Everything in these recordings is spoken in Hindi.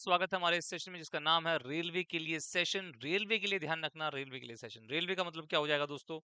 स्वागत है हमारे इस सेशन में जिसका नाम है रेलवे के लिए सेशन। रेलवे के लिए ध्यान रखना, रेलवे के लिए सेशन। रेलवे का मतलब क्या हो जाएगा दोस्तों?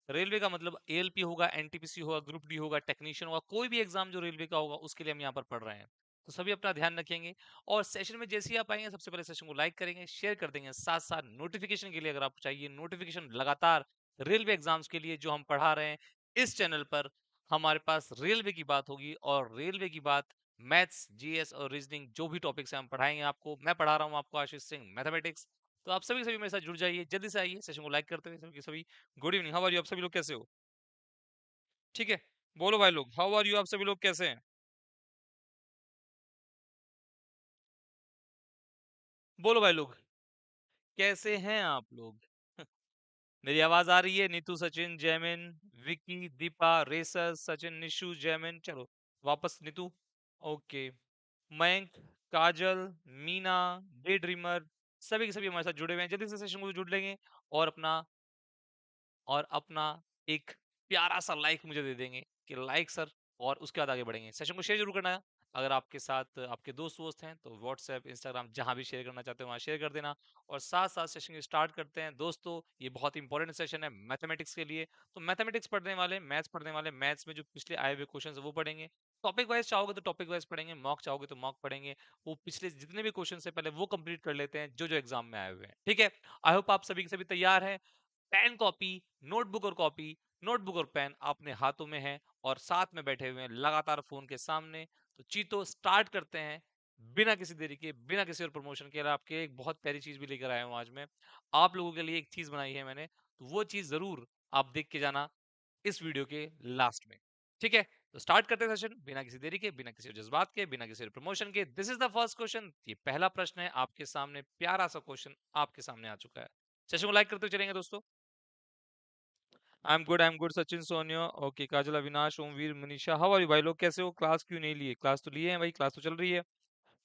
रेलवे का मतलब एएलपी होगा, एनटीपीसी होगा, ग्रुप डी होगा, टेक्नीशियन होगा, कोई भी एग्जाम जो रेलवे का होगा उसके लिए हम यहाँ पर पढ़ रहे हैं। तो सभी अपना ध्यान रखेंगे और सेशन में जैसे ही आप आएंगे सबसे पहले सेशन को लाइक करेंगे, शेयर कर देंगे। साथ साथ नोटिफिकेशन के लिए अगर आपको चाहिए नोटिफिकेशन लगातार रेलवे एग्जाम्स के लिए जो हम पढ़ा रहे हैं इस चैनल पर, हमारे पास रेलवे की बात होगी और रेलवे की बात मैथ्स, जीएस और रीजनिंग जो भी टॉपिक्स हैं हम पढ़ाएंगे आपको। मैं पढ़ा रहा हूँ आपको आशीष सिंह मैथमेटिक्स। तो आप सभी सभी मेरे साथ जुड़ जाइए, जल्दी से आइए, सेशन को लाइक करते हुए सभी के सभी good evening. How are you? आप सभी लोग कैसे हो? ठीक है, बोलो भाई लोग, हाउ आर यू? आप सभी लोग कैसे हैं? बोलो भाई लोग, कैसे हैं आप लोग? मेरी आवाज आ रही है? नीतू, सचिन, जैमिन, विकी, दीपा, रेसर, सचिन, निशु, जैमिन। चलो वापस नीतू। ओके। मयंक, काजल, मीना, डे ड्रीमर, सभी के सभी हमारे साथ जुड़े हुए हैं। जल्दी से सेशन को जुड़ लेंगे और अपना एक प्यारा सा लाइक मुझे दे देंगे कि लाइक सर, और उसके बाद आगे बढ़ेंगे। सेशन को शेयर जरूर करना है। अगर आपके साथ आपके दोस्त वोस्त हैं तो व्हाट्सएप, इंस्टाग्राम, जहां भी शेयर करना चाहते हो वहां शेयर कर देना। और साथ साथ सेशन स्टार्ट करते हैं दोस्तों। ये बहुत इंपॉर्टेंट सेशन है मैथमेटिक्स के लिए। तो मैथमेटिक्स पढ़ने वाले, मैथ्स पढ़ने वाले, मैथ्स में जो पिछले आए हुए क्वेश्चन वो पढ़ेंगे। टॉपिक वाइज चाहोगे तो टॉपिक वाइज पढ़ेंगे, मॉक चाहोगे तो मॉक पढ़ेंगे। वो पिछले जितने भी क्वेश्चन है पहले वो कंप्लीट कर लेते हैं जो जो एग्जाम में आए हुए हैं। ठीक है, आई होप आप सभी के सभी तैयार हैं। पेन कॉपी, नोटबुक और कॉपी, नोटबुक और पेन अपने हाथों में है और साथ में बैठे हुए हैं लगातार फोन के सामने। तो चीतो स्टार्ट करते हैं बिना किसी देरी के, बिना किसी और प्रमोशन के। आपके एक बहुत प्यारी चीज भी लेकर आया हूं आज मैं आप लोगों के लिए। एक चीज बनाई है मैंने, तो वो चीज जरूर आप देख के जाना इस वीडियो के लास्ट में। ठीक है, तो स्टार्ट करते हैं सेशन बिना किसी देरी के, बिना किसी जज्बात के, बिना किसी प्रमोशन के। This is the first question. ये पहला प्रश्न है आपके सामने, प्यारा सा क्वेश्चन आपके सामने आ चुका है। सेशन को लाइक करते हुए चलेंगे दोस्तों। I am good Sachin, Sonia, okay, Kajal, Avinash, Omveer, Manisha, how are you? भाई लोग कैसे हो? क्लास क्यों नहीं लिए? क्लास तो लिए हैं भाई, क्लास तो चल रही है।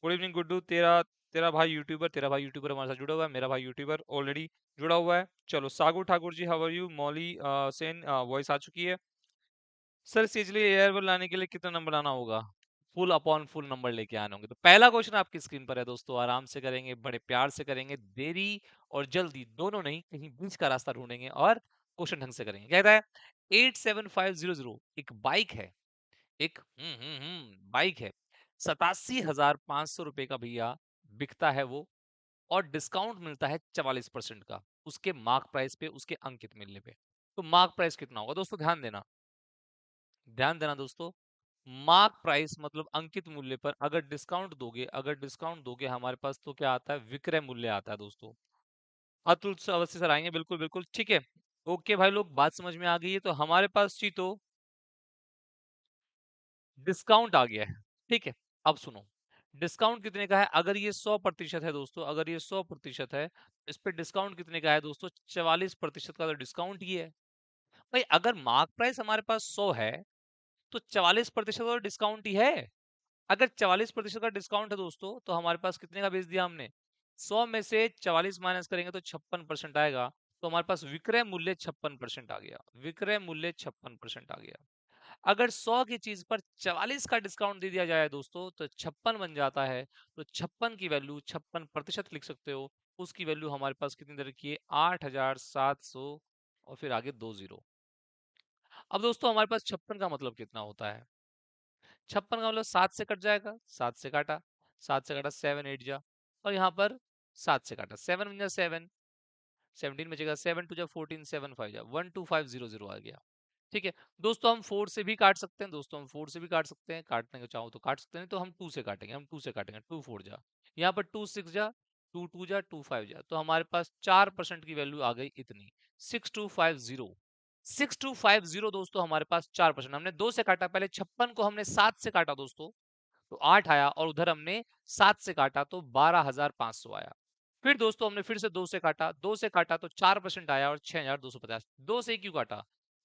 गुड इवनिंग गुड्डू, तेरा तेरा भाई यूट्यूबर हमारे साथ जुड़ा हुआ है। मेरा भाई यूट्यूबर ऑलरेडी जुड़ा हुआ है। चलो Sagu Thakur ji, how are you? Mauli Sen, voice आ चुकी है। सर सीजली एयर लाने के लिए कितना नंबर आना होगा? फुल अपॉन फुल नंबर लेके आने होंगे। तो पहला क्वेश्चन आपकी स्क्रीन पर है दोस्तों, आराम से करेंगे, बड़े प्यार से करेंगे, देरी और जल्दी दोनों नहीं, कहीं बीच का रास्ता ढूंढेंगे और क्वेश्चन ढंग से करेंगे। कहता है 87500 एक बाइक है, एक बाइक है, 87,500 रुपए का भैया बिकता है वो, और डिस्काउंट मिलता है 44% का उसके मार्क प्राइस पे, उसके अंकित मिलने पे। तो मार्क प्राइस कितना होगा दोस्तों? ध्यान देना, ध्यान देना दोस्तों। मार्क प्राइस मतलब अंकित मूल्य पर अगर डिस्काउंट दोगे, अगर डिस्काउंट दोगे हमारे पास तो क्या आता है? विक्रय मूल्य आता है दोस्तों। अतुल से अवश्य सर आएंगे, बिल्कुल बिल्कुल ठीक है। ओके भाई लोग, बात समझ में आ गई है। तो हमारे पास जी तो डिस्काउंट आ गया है। ठीक है, अब सुनो, डिस्काउंट कितने का है? अगर ये 100% है दोस्तों, अगर ये 100% है, इस पे डिस्काउंट कितने का है दोस्तों? 44% का तो डिस्काउंट ही है भाई। अगर मार्क प्राइस हमारे पास 100 है तो 44% का डिस्काउंट ही है। अगर 44% का डिस्काउंट है दोस्तों तो हमारे पास कितने का बेच दिया हमने? 100 में से 44 माइनस करेंगे तो 56% आएगा। तो हमारे पास विक्रय मूल्य 56% आ गया, विक्रय मूल्य 56% आ गया। अगर 100 की चीज पर 44 का डिस्काउंट दे दिया जाए दोस्तों तो 56 बन जाता है। तो 56 की वैल्यू, 56% लिख सकते हो। उसकी वैल्यू हमारे पास कितनी दे रखी है? 8,700 और फिर आगे 20। अब दोस्तों हमारे पास 56 का मतलब कितना होता है? 56 का मतलब 7 से कट जाएगा, 7 से काटा, 7 से काटा 7 8 जा, और यहाँ पर 7 से काटा 7 बन जा 7, 17 बचेगा, 7 2 जा 14, 7 5 जा 12500 आ गया। ठीक है दोस्तों, हम 4 से भी काट सकते हैं दोस्तों, हम 4 से भी काट सकते हैं, काटने को चाहो तो काट सकते हैं, तो हम 2 से काटेंगे, हम 2 से काटेंगे। 2 4 जा, यहाँ पर 2 6 जा, 2 2 जा 2 5 जा, तो हमारे पास 4% की वैल्यू आ गई इतनी, 6250। 6250 दोस्तों, हमारे पास 4%। हमने 2 से काटा, पहले 56 को हमने 7 से काटा दोस्तों तो 8 आया, और उधर हमने 7 से काटा तो 12,500 आया। फिर दोस्तों हमने फिर से 2 से काटा, 2 से काटा तो 4% आया और 6,250। 2 से ही क्यों काटा?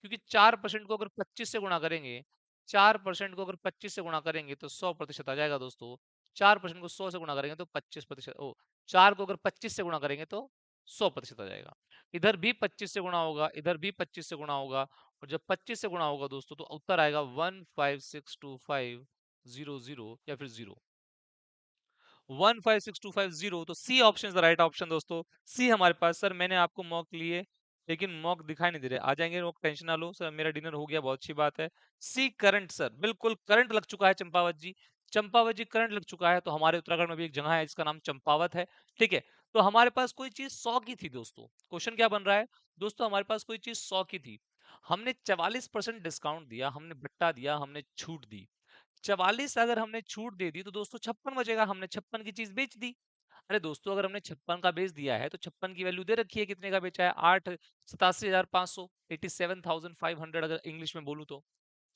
क्योंकि 4% को अगर 25 से गुणा करेंगे, 4% को अगर 25 से गुणा करेंगे तो 100% आ जाएगा दोस्तों। 4% को 100 से गुणा करेंगे तो 25%, ओ 4 को अगर 25 से गुणा करेंगे तो 100% आ जाएगा। इधर भी 25 से गुणा होगा, इधर भी 25 से गुणा होगा, और जब 25 से गुणा होगा दोस्तों तो उत्तर आएगा 1562500 या फिर 0। 156250, तो C option is the right option दोस्तों। सी हमारे पास। सर मैंने आपको मॉक लिए लेकिन मॉक दिखाई नहीं दे रहे, आ जाएंगे मॉक, टेंशन ना लो सर, मेरा डिनर हो गया, बहुत अच्छी बात है। सी करंट सर, बिल्कुल करंट लग चुका है चंपावत जी। चंपावत जी करंट लग चुका है, तो हमारे उत्तराखंड में भी एक जगह है जिसका नाम चंपावत है। ठीक है, तो हमारे पास कोई चीज 100 की थी दोस्तों। क्वेश्चन क्या बन रहा है दोस्तों, हमारे पास कोई चीज 100 की थी, हमने 44% डिस्काउंट दिया, हमने बट्टा दिया, हमने छूट दी। 44 अगर हमने छूट दे दी तो दोस्तों 56 बचेगा, हमने 56 की चीज बेच दी। अरे दोस्तों अगर हमने 56 का बेच दिया है तो 56 की वैल्यू दे रखी है, कितने का बेचा है, 87,500, 87,500 अगर इंग्लिश में बोलूं तो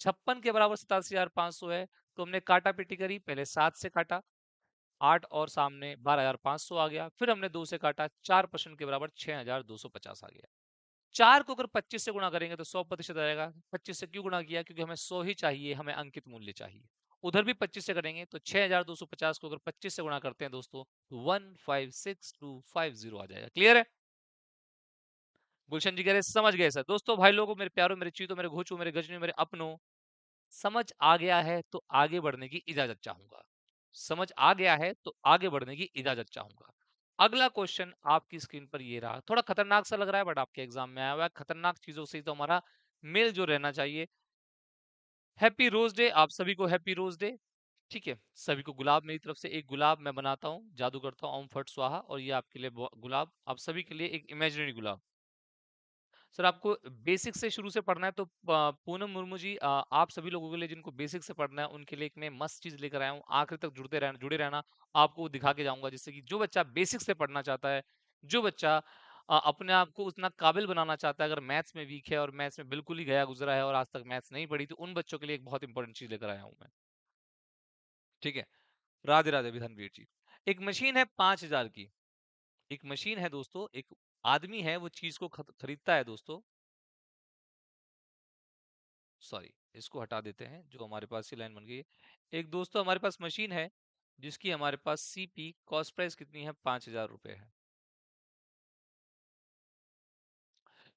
56 के बराबर 87,500 है। तो हमने काटा पीटी करी, पहले 7 से काटा, 8 और सामने 12,500 आ गया, फिर हमने 2 से काटा, 4% के बराबर 6,250 आ गया। 4 को अगर 25 से गुणा करेंगे तो 100% आएगा। 25 से क्यों गुणा किया, क्योंकि हमें 100 ही चाहिए, हमें अंकित मूल्य चाहिए। उधर भी 25 से करेंगे तो 6,250 को अगर 25 से गुणा करते हैं दोस्तों तो 156250 आ जाएगा। क्लियर है? गुलशन जी कह रहे समझ गए सर। दोस्तों भाई लोगों, मेरे प्यारों, मेरे चीतों, मेरे घोचों, मेरे गजनियों, मेरे अपनों, समझ आ गया है तो आगे बढ़ने की इजाजत चाहूंगा। समझ आ गया है तो आगे बढ़ने की इजाजत चाहूंगा। अगला क्वेश्चन आपकी स्क्रीन पर ये रहा, थोड़ा खतरनाक सा लग रहा है बट आपके एग्जाम में आया हुआ है, खतरनाक चीजों से ही तो हमारा मेल जो रहना चाहिए। हैप्पी रोज डे, आप सभी को हैप्पी रोज डे। ठीक है, सभी को गुलाब, मेरी तरफ से एक गुलाब मैं बनाता हूँ, जादू करता हूँ, ओम फट स्वाहा, और ये आपके लिए गुलाब, आप सभी के लिए एक इमेजिनरी गुलाब। सर आपको बेसिक से शुरू से पढ़ना है तो पूनम मुर्मू जी, आप सभी लोगों के लिए जिनको बेसिक से पढ़ना है उनके लिए एक मैं मस्त चीज लेकर आया हूँ, आखिर तक जुड़े रहना, आपको वो दिखा के जाऊंगा, जिससे कि जो बच्चा बेसिक से पढ़ना चाहता है, जो बच्चा अपने आप को उतना काबिल बनाना चाहता है, अगर मैथ्स में वीक है और मैथ्स में बिल्कुल ही गया गुजरा है और आज तक मैथ्स नहीं पढ़ी, तो उन बच्चों के लिए एक बहुत इंपॉर्टेंट चीज लेकर आया हूँ मैं। ठीक है, राधे राधे विधानवीर जी। एक मशीन है 5,000 की, एक मशीन है दोस्तों, एक आदमी है, वो चीज को खरीदता है दोस्तों। सॉरी, इसको हटा देते हैं, जो हमारे पास ही लाइन बन गई है। एक दोस्तों हमारे पास मशीन है जिसकी हमारे पास सीपी कॉस्ट प्राइस कितनी है, 5,000 रुपए है।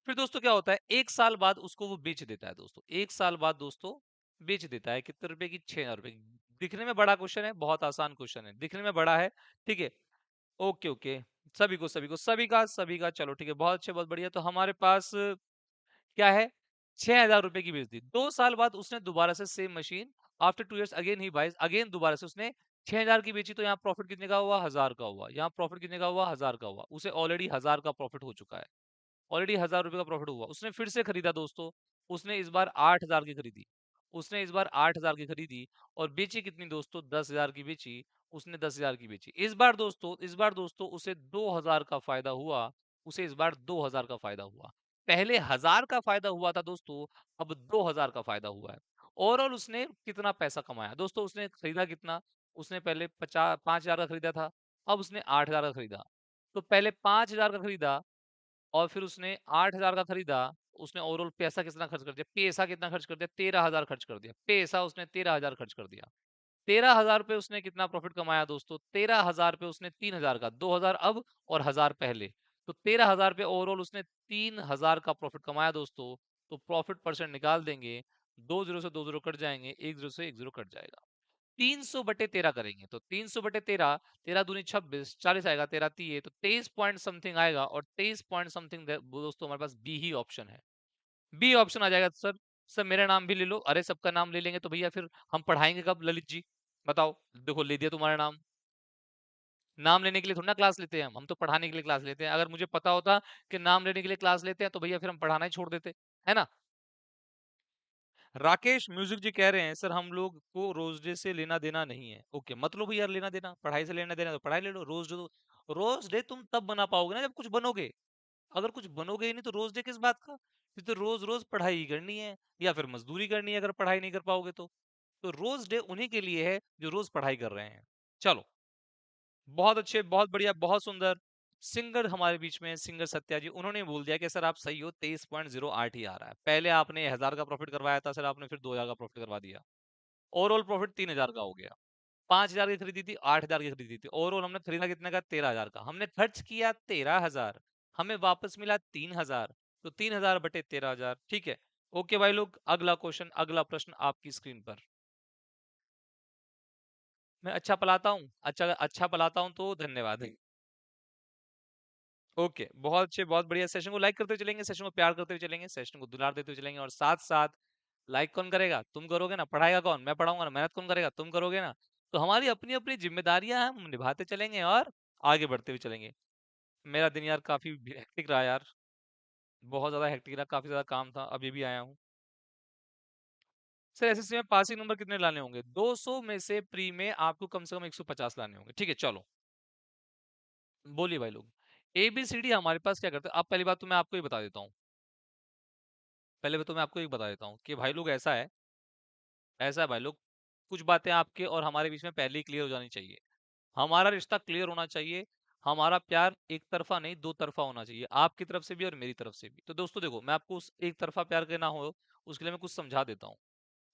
फिर दोस्तों क्या होता है, एक साल बाद उसको वो बेच देता है दोस्तों, एक साल बाद दोस्तों बेच देता है, कितने रुपए की, 6,000 रुपए की। दिखने में बड़ा क्वेश्चन है, बहुत आसान क्वेश्चन है, दिखने में बड़ा है। ठीक है, ओके ओके, सभी का चलो ठीक है, बहुत अच्छे, बहुत बढ़िया। तो हमारे पास क्या है, 6,000 रुपए की बेच दी। 2 साल बाद उसने दोबारा से same machine, after 2 years again ही बाइज, अगेन दोबारा से उसने 6,000 की बेची, तो यहाँ प्रॉफिट कितने का हुआ, 1,000 का हुआ। यहाँ प्रॉफिट कितने का हुआ, 1,000 का हुआ। उसे ऑलरेडी 1,000 का प्रॉफिट हो चुका है, ऑलरेडी 1,000 रुपए का प्रॉफिट हुआ। उसने फिर से खरीदा दोस्तों, उसने इस बार 8,000 की खरीदी, उसने इस बार 8,000 की खरीदी, और बेची कितनी दोस्तों, 10,000 की बेची। उसने 10,000 की बेची। इस बार दोस्तों उसे 2,000 का फायदा हुआ, उसे इस बार 2,000 का फायदा हुआ। पहले 1,000 का फायदा हुआ था दोस्तों, अब 2,000 का फायदा हुआ है। ओवरऑल उसने कितना पैसा कमाया दोस्तों, उसने खरीदा कितना, उसने पहले 5,000 का खरीदा था, अब उसने 8,000 का खरीदा। तो पहले 5,000 का खरीदा और फिर उसने 8,000 का खरीदा, उसने ओवरऑल पैसा कितना खर्च कर दिया, पैसा कितना खर्च कर दिया, 13,000 खर्च कर दिया, पैसा उसने 13,000 खर्च कर दिया। 13,000 पे उसने कितना प्रॉफिट कमाया दोस्तों, 13,000 पे उसने 3,000 का, 2,000 अब और 1,000 पहले, तो 13,000 पे ओवरऑल उसने 3,000 का प्रॉफिट कमाया दोस्तों। तो प्रॉफिट परसेंट निकाल देंगे, 2 जीरो से 2 जीरो कट जाएंगे, 1 जीरो से 1 जीरो कट जाएगा। 300/13 करेंगे तो 300/13, 13 दूनी 26, 40 आएगा, 13 तो 23 पॉइंट समथिंग आएगा, और 23 पॉइंट समथिंग दोस्तों हमारे पास बी ही ऑप्शन है, बी ऑप्शन आ जाएगा। सर सर मेरा नाम भी ले लो, अरे सबका नाम ले लेंगे तो भैया फिर हम पढ़ाएंगे कब, ललित जी बताओ। देखो ले दिया तुम्हारा नाम, नाम लेने के लिए थोड़ा ना क्लास लेते हैं हम तो पढ़ाने के लिए क्लास लेते हैं। अगर मुझे पता होता कि नाम लेने के लिए क्लास लेते हैं तो भैया फिर हम पढ़ाना ही छोड़ देते, है ना। राकेश म्यूजिक जी कह रहे हैं सर हम लोग को रोज डे से लेना देना नहीं है। ओके, मत लो भैया लेना देना, पढ़ाई से लेना देना तो पढ़ाई ले लो। रोज डे तुम तब बना पाओगे ना जब कुछ बनोगे, अगर कुछ बनोगे ही नहीं तो रोज डे किस बात का। फिर तो रोज रोज पढ़ाई ही करनी है या फिर मजदूरी करनी है, अगर पढ़ाई नहीं कर पाओगे तो रोज डे उन्हीं के लिए है जो रोज पढ़ाई कर रहे हैं। चलो, बहुत अच्छे, बहुत बढ़िया, बहुत सुंदर। सिंगर हमारे बीच में, सिंगर सत्या जी, उन्होंने बोल दिया कि सर आप सही हो, 23.08 ही आ रहा है। पहले आपने 1,000 का प्रॉफिट करवाया था सर, आपने फिर 2,000 का प्रॉफिट करवा दिया, ओवरऑल प्रॉफिट 3,000 का हो गया। 5,000 की खरीदी थी, 8,000 की खरीदी थी, ओवरऑल हमने खरीदा कितने का, 13,000 का। हमने खर्च किया 13,000, हमें वापस मिला 3,000, तो 3,000/13,000। ठीक है, ओके भाई लोग, अगला क्वेश्चन, अगला प्रश्न आपकी स्क्रीन पर। मैं अच्छा पढ़ाता हूँ, अच्छा अच्छा पढ़ाता हूँ तो धन्यवाद। ओके, बहुत अच्छे, बहुत बढ़िया। सेशन को लाइक करते हुए चलेंगे, सेशन को प्यार करते हुए चलेंगे, सेशन को दुलार देते हुए चलेंगे, और साथ साथ लाइक कौन करेगा? तुम करोगे ना। पढ़ाएगा कौन? मैं पढ़ाऊंगा ना। मेहनत कौन करेगा? तुम करोगे ना। तो हमारी अपनी अपनी जिम्मेदारियां हम निभाते चलेंगे और आगे बढ़ते हुए चलेंगे। मेरा दिन यार काफी हेक्टिक रहा यार, बहुत ज्यादा हेक्टिक रहा, काफी ज्यादा काम था, अभी भी आया हूँ। सर एसएससी में पासिंग नंबर कितने लाने होंगे? 200 में से प्री में आपको कम से कम 150 लाने होंगे। ठीक है, चलो बोलिए भाई लोग। ए बी सी डी हमारे पास क्या करते हैं? अब पहली बात तो मैं आपको ही बता देता हूँ, पहले तो मैं आपको एक बता देता हूँ कि भाई लोग ऐसा है, ऐसा है भाई लोग, कुछ बातें आपके और हमारे बीच में पहले ही क्लियर हो जानी चाहिए। हमारा रिश्ता क्लियर होना चाहिए, हमारा प्यार एक तरफा नहीं दो तरफा होना चाहिए, आपकी तरफ से भी और मेरी तरफ से भी। तो दोस्तों देखो, मैं आपको उस एक तरफा प्यार के ना हो उसके लिए मैं कुछ समझा देता हूँ।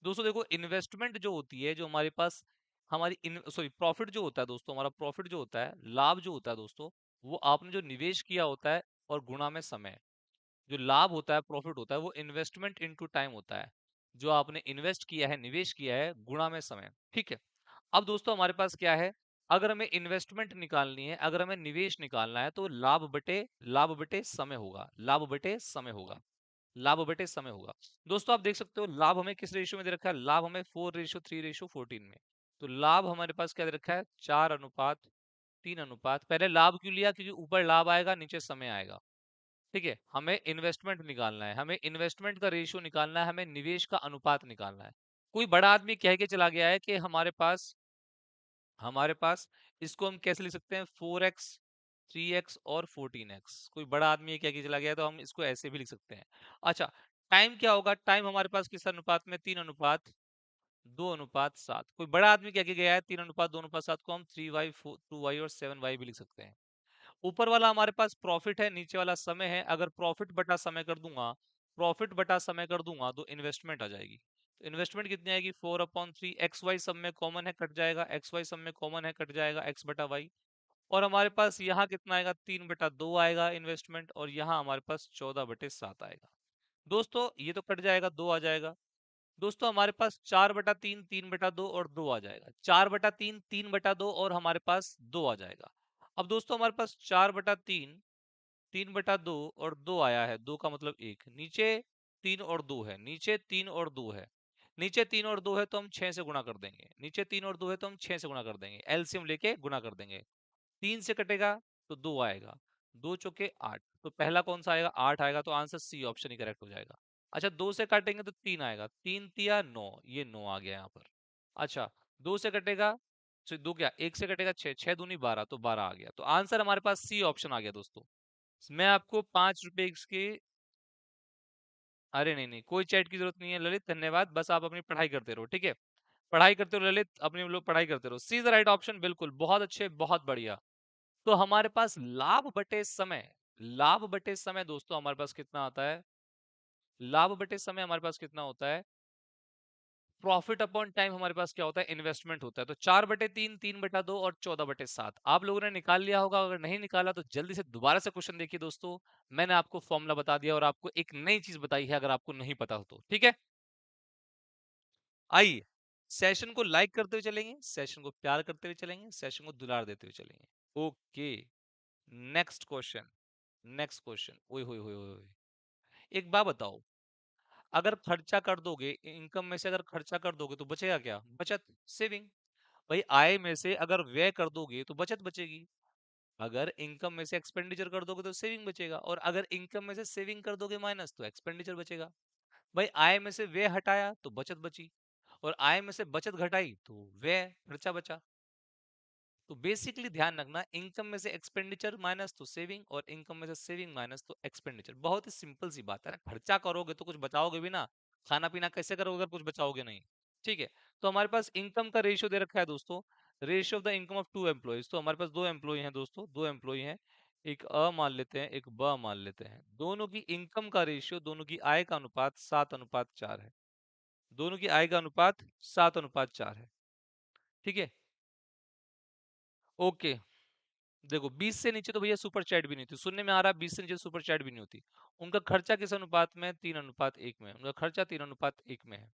दोस्तों देखो, इन्वेस्टमेंट जो होती है, जो हमारे पास हमारी सॉरी प्रॉफिट जो होता है दोस्तों, हमारा प्रॉफिट जो होता है, लाभ जो होता है दोस्तों, वो आपने जो निवेश किया होता है और गुणा में समय। जो लाभ होता है, प्रॉफिट होता है, वो इन्वेस्टमेंट इनटू टाइम होता है। जो आपने इन्वेस्ट किया है, निवेश किया है, गुणा में समय। ठीक है। अब दोस्तों हमारे पास क्या है? अगर हमें इन्वेस्टमेंट निकालनी है, अगर हमें निवेश निकालना है, तो लाभ बटे समय होगा, लाभ बटे समय होगा, लाभ बटे समय होगा। दोस्तों आप देख सकते हो लाभ हमें किस रेशियो में दे रखा है? लाभ हमें 4:3:14 में। तो लाभ हमारे पास क्या दे रखा है? 4:3 पहले लाभ क्यों लिया? क्योंकि ऊपर लाभ आएगा, नीचे समय आएगा। ठीक है, हमें इन्वेस्टमेंट निकालना है, हमें इन्वेस्टमेंट का रेशियो निकालना है, हमें निवेश का अनुपात निकालना है। कोई बड़ा आदमी कह के चला गया है कि हमारे पास इसको हम कैसे लिख सकते हैं? 4x, 3x और 14x। कोई बड़ा आदमी ये कह के चला गया है, तो हम इसको ऐसे भी लिख सकते हैं। अच्छा, टाइम क्या होगा? टाइम हमारे पास किस अनुपात में? 3:2:7। कोई बड़ा आदमी कह के गया है 3:2:7 को हम 3y 2y और 7y भी लिख सकते हैं। ऊपर वाला हमारे पास प्रॉफिट है, नीचे वाला समय है। अगर प्रॉफिट बटा समय कर दूंगा, प्रॉफिट बटा समय कर दूंगा, तो इन्वेस्टमेंट आ जाएगी। तो इन्वेस्टमेंट कितनी आएगी? 4/3। एक्स वाई सब में कॉमन है, कट जाएगा। एक्स वाई सब में कॉमन है, कट जाएगा, एक्स बटा वाई। और हमारे पास यहाँ कितना आएगा? 3/2 आएगा इन्वेस्टमेंट, और यहाँ हमारे पास 14/7 आएगा। दोस्तों ये तो कट जाएगा, 2 आ जाएगा। दोस्तों हमारे पास 4/3, 3/2 और 2 आ जाएगा। 4/3, 3/2 और हमारे पास 2 आ जाएगा। अब दोस्तों हमारे पास 4/3, 3/2 और 2 आया है। 2 का मतलब 1, नीचे 3 और 2 है, नीचे 3 और 2 है, नीचे 3 और 2 है, तो हम 6 से गुणा कर देंगे। नीचे 3 और 2 है तो हम 6 से गुणा कर देंगे, एलसीएम लेके गुणा कर देंगे। 3 से कटेगा तो 2 आएगा, 2 चौके 8, तो पहला कौन सा आएगा? 8 आएगा, तो आंसर सी ऑप्शन ही करेक्ट हो जाएगा। अच्छा, 2 से काटेंगे तो 3 आएगा, 3 तिया 9, ये 9 आ गया यहाँ पर। अच्छा, 2 से कटेगा, दो क्या, 1 से कटेगा 6, 6 दूनी 12, तो 12 आ गया। तो आंसर हमारे पास सी ऑप्शन आ गया दोस्तों। मैं आपको 5 रुपए के, अरे नहीं नहीं, कोई चैट की जरूरत नहीं है ललित, धन्यवाद। बस आप अपनी पढ़ाई करते रहो, ठीक है? पढ़ाई करते रहो ललित, अपने लोग पढ़ाई करते रहो। सी द राइट ऑप्शन, बिल्कुल, बहुत अच्छे, बहुत बढ़िया। तो हमारे पास लाभ बटे समय, लाभ बटे समय दोस्तों हमारे पास कितना आता है? लाभ बटे समय हमारे पास कितना होता है? प्रॉफिट अपॉन टाइम हमारे पास क्या होता है? इन्वेस्टमेंट होता है। तो 4/3, 3/2 और 14/7 आप लोगों ने निकाल लिया होगा। अगर नहीं निकाला तो जल्दी से दोबारा से क्वेश्चन देखिए दोस्तों। मैंने आपको फॉर्मूला बता दिया और आपको एक नई चीज बताई है, अगर आपको नहीं पता हो तो। ठीक है, आइए सेशन को लाइक करते हुए चलेंगे, सेशन को प्यार करते हुए चलेंगे, सेशन को दुलार देते हुए चलेंगे। Okay, next question, next question. ओए होए होए होए होए। एक बात बताओ, अगर खर्चा कर दोगे, इनकम में से अगर खर्चा कर दोगे तो बचेगा क्या? बचत, सेविंग। भाई आय में से अगर व्यय कर दोगे तो बचत बचेगी। अगर इनकम में से एक्सपेंडिचर कर दोगे तो सेविंग बचेगा, और अगर इनकम में से सेविंग कर दोगे माइनस, तो एक्सपेंडिचर बचेगा। भाई आय में से व्यय हटाया तो बचत बची, और आय में से बचत घटाई तो व्यय, खर्चा बचा। तो बेसिकली ध्यान रखना, इनकम में से एक्सपेंडिचर माइनस तो सेविंग, और इनकम में से सेविंग माइनस तो एक्सपेंडिचर। बहुत ही सिंपल सी बात है, खर्चा करोगे तो कुछ बचाओगे भी ना। खाना पीना कैसे करोगे अगर कुछ बचाओगे नहीं? ठीक है। तो हमारे पास इनकम का रेशियो दे रखा है दोस्तों, ratio of the income of 2 employees. तो हमारे पास 2 एम्प्लॉय हैं दोस्तों, 2 एम्प्लॉय हैं। एक अ मान लेते हैं, एक ब मान लेते हैं। दोनों की इनकम का रेशियो, दोनों की आय का अनुपात 7:4 है। दोनों की आय का अनुपात 7:4 है। ठीक है, ओके। देखो 20 से नीचे तो भैया सुपर चैट भी नहीं थी, सुनने में आ रहा है 20 से नीचे सुपर चैट भी नहीं होती। उनका खर्चा किस अनुपात में? 3:1 में। उनका खर्चा 3:1 में है।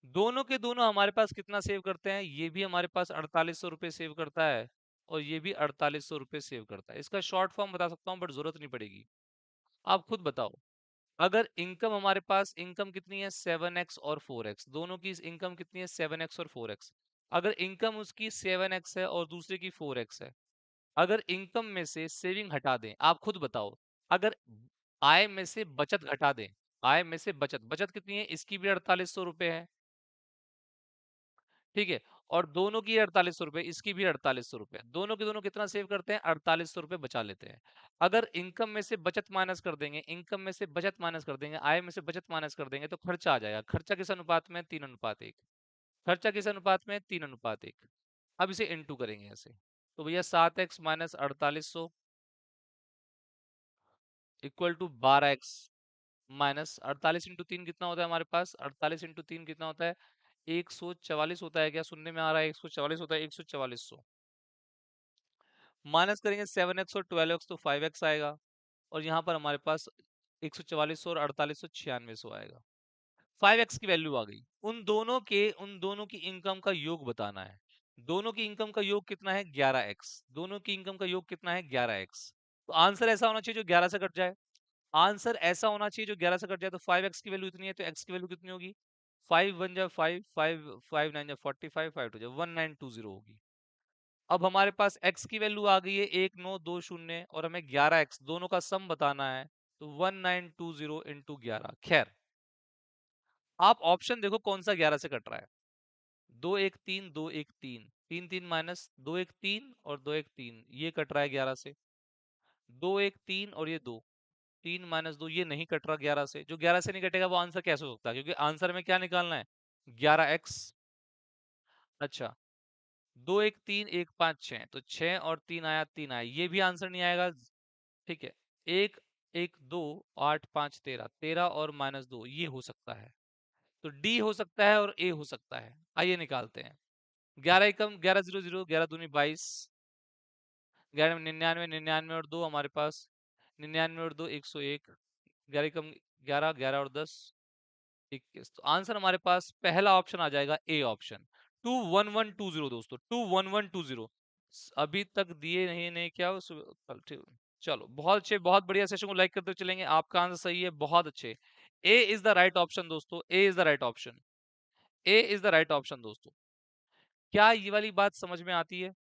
दोनों के दोनों हमारे पास कितना सेव करते हैं, ये भी हमारे पास 4800 रुपये सेव करता है और ये भी 4800 रुपये सेव करता है। इसका शॉर्ट फॉर्म बता सकता हूँ बट जरूरत नहीं पड़ेगी। आप खुद बताओ, अगर इनकम हमारे पास, इनकम कितनी है 7x और 4x, दोनों की इनकम कितनी है 7x और 4x। अगर इनकम उसकी 7x है और दूसरे की 4x है, अगर इनकम में से सेविंग हटा दें, आप खुद बताओ, अगर आय में से बचत घटा दें, आय में से बचत, बचत कितनी है, इसकी भी 4800 रुपये है, ठीक है, और दोनों की 4800 रुपये, इसकी भी 4800 रुपये, दोनों के दोनों कितना सेव करते हैं, 4800 रुपये बचा लेते हैं। अगर इनकम में से बचत माइनस कर देंगे, इनकम में से बचत माइनस कर देंगे, आय में से बचत माइनस कर देंगे, तो खर्चा आ जाएगा। खर्चा किस अनुपात में, 3:1। खर्चा किस अनुपात में, 3:1। अब इसे इंटू करेंगे ऐसे, तो भैया 7x minus 4800 equal to 12x minus 48 × 3 कितना होता है हमारे पास, 48 × 3 कितना होता है, 144 होता है क्या, सुनने में आ रहा है 144 होता है, 14400 माइनस करेंगे 7x और 12x तो 5x आएगा, और यहाँ पर हमारे पास 144 और 4896 आएगा। 5x की वैल्यू आ गई। उन दोनों की इनकम का योग बताना है। दोनों की इनकम का योग कितना है, 11x। दोनों की इनकम का योग कितना है, 11x। तो आंसर ऐसा होना चाहिए जो 11 से कट जाए। आंसर ऐसा होना चाहिए जो 11 से कट जाए। तो 5x की वैल्यू इतनी है, तो x की वैल्यू कितनी होगी, 5 1 जा 5, 5 5 9 जा 45, 5 2 जा 1920 होगी। अब हमारे पास x की वैल्यू आ गई है 1920 और हमें 11x दोनों का सम बताना है, तो 1920 × 11। खैर, आप ऑप्शन देखो कौन सा 11 से कट रहा है। 2 1 3 2 1 3, 3 3 माइनस 2 1 3 और 2 1 3, ये कट रहा है 11 से। 2 1 3 और ये 2 3 - 2 ये नहीं कट रहा 11 से। जो 11 से नहीं कटेगा वो आंसर कैसे हो सकता है, क्योंकि आंसर में क्या निकालना है, 11x। अच्छा, 2 1 3 1 5 6, तो 6 और 3 आया, 3 आया, ये भी आंसर नहीं आएगा। ठीक है, 1 1 2 8 5 13, 13 और -2 ये हो सकता है। तो डी हो सकता है और ए हो सकता है। आइए निकालते हैं। 11 एकम 11 0 0, 11 दूनी 22, 11 99, 99 और 2 हमारे पास, 99 और 2 101, 11 एकम 11, 11 और 10 21। तो आंसर हमारे पास पहला ऑप्शन आ जाएगा, ए ऑप्शन, 21120 दोस्तों, 21120। अभी तक दिए नहीं, नहीं क्या ठीक। चलो बहुत अच्छे, बहुत बढ़िया, सेशन को लाइक करते हुए चलेंगे। आपका आंसर सही है, बहुत अच्छे। A is the right option दोस्तों, A is the right option, A is the right option दोस्तों। क्या ये वाली बात समझ में आती है,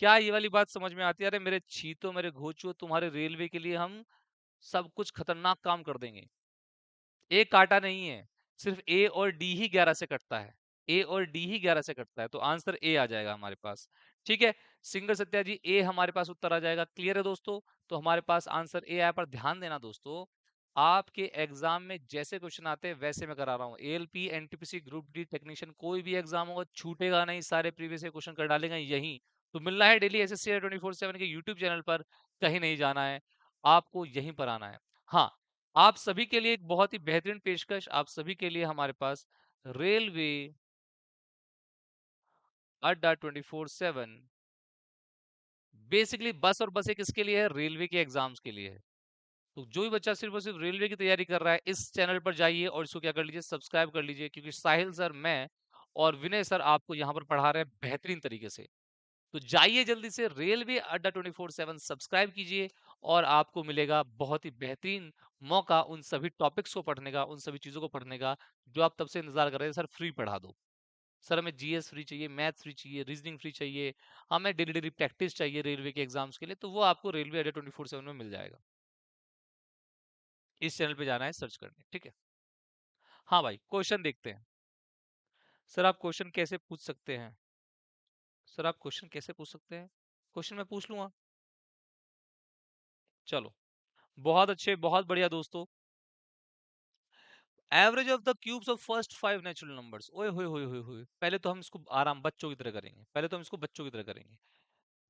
क्या ये वाली बात समझ में आती है, अरे मेरे छीतो मेरे घोचो, तुम्हारे रेलवे के लिए हम सब कुछ खतरनाक काम कर देंगे। ए काटा नहीं है, सिर्फ ए और डी ही 11 से कटता है, ए और डी ही 11 से कटता है, तो आंसर ए आ जाएगा हमारे पास। ठीक है, सिंगर सत्या जी, ए हमारे पास उत्तर आ जाएगा। क्लियर है दोस्तों, तो हमारे पास आंसर ए आया। पर ध्यान देना दोस्तों, आपके एग्जाम में जैसे क्वेश्चन आते हैं वैसे मैं करा रहा हूँ। ALP NTPC group D technician कोई भी एग्जाम होगा छूटेगा नहीं, सारे प्रीवियस क्वेश्चन कर डालेगा यहीं। तो मिलना है डेली एसएससी 24/7 के यूट्यूब चैनल पर, कहीं नहीं जाना है, आपको यहीं पर आना है। हाँ, आप सभी के लिए एक बहुत ही बेहतरीन पेशकश, आप सभी के लिए हमारे पास रेलवे अड्डा 24/7, बेसिकली बस और बस एक किसके लिए है, रेलवे के एग्जाम्स के लिए है। तो जो भी बच्चा सिर्फ और सिर्फ रेलवे की तैयारी कर रहा है, इस चैनल पर जाइए और इसको क्या कर लीजिए, सब्सक्राइब कर लीजिए, क्योंकि साहिल सर, मैं और विनय सर आपको यहाँ पर पढ़ा रहे हैं बेहतरीन तरीके से। तो जाइए जल्दी से रेलवे अड्डा 24/7 सब्सक्राइब कीजिए, और आपको मिलेगा बहुत ही बेहतरीन मौका उन सभी टॉपिक्स को पढ़ने का, उन सभी चीजों को पढ़ने का जो आप तब से इंतजार कर रहे थे, सर फ्री पढ़ा दो, सर हमें जीएस फ्री चाहिए, मैथ फ्री चाहिए, रीजनिंग फ्री चाहिए, हमें डेली डेली प्रैक्टिस चाहिए रेलवे के एग्जाम्स के लिए, तो वो आपको रेलवे अड्डा 24/7 में मिल जाएगा। इस चैनल पे जाना है सर्च करने, ठीक है। हाँ भाई, क्वेश्चन देखते हैं। सर आप क्वेश्चन कैसे पूछ सकते हैं, सर आप क्वेश्चन कैसे पूछ सकते हैं, क्वेश्चन मैं पूछ लूंगा। चलो, बहुत अच्छे, बहुत बढ़िया दोस्तों। Average of the cubes of first 5 natural numbers, ओए होए होए होए होए, पहले तो हम इसको आराम बच्चों की तरह करेंगे, पहले तो हम इसको बच्चों की तरह करेंगे।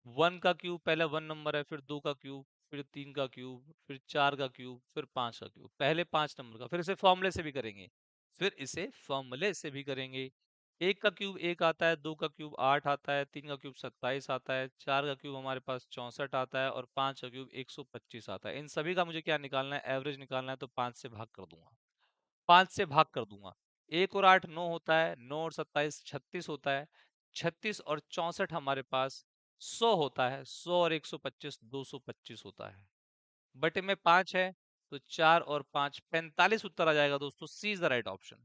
1 का क्यूब, पहला 1 नंबर है, फिर 2 का क्यूब, फिर 3 का क्यूब, फिर 4 का क्यूब, फिर 5 का क्यूब, पहले 5 नंबर का, फिर इसे फॉर्मूले से भी करेंगे, फिर इसे फॉर्मूले से भी करेंगे। एक का क्यूब एक आता है, 2 का क्यूब 8 आता है, 3 का क्यूब 27 आता है, 4 का क्यूब हमारे पास 64 आता है, और 5 का क्यूब 125 आता है। इन सभी का मुझे क्या निकालना है, एवरेज निकालना है, तो 5 से भाग कर दूंगा, 5 से भाग कर दूंगा। एक और 8 9 होता है, 9 और 27 36 होता है, 36 और 64 हमारे पास 100 होता है, 100 और 125 225 होता है। बटे में 5 है, तो 4 और 5 45 उत्तर आ जाएगा दोस्तों। C is the right option.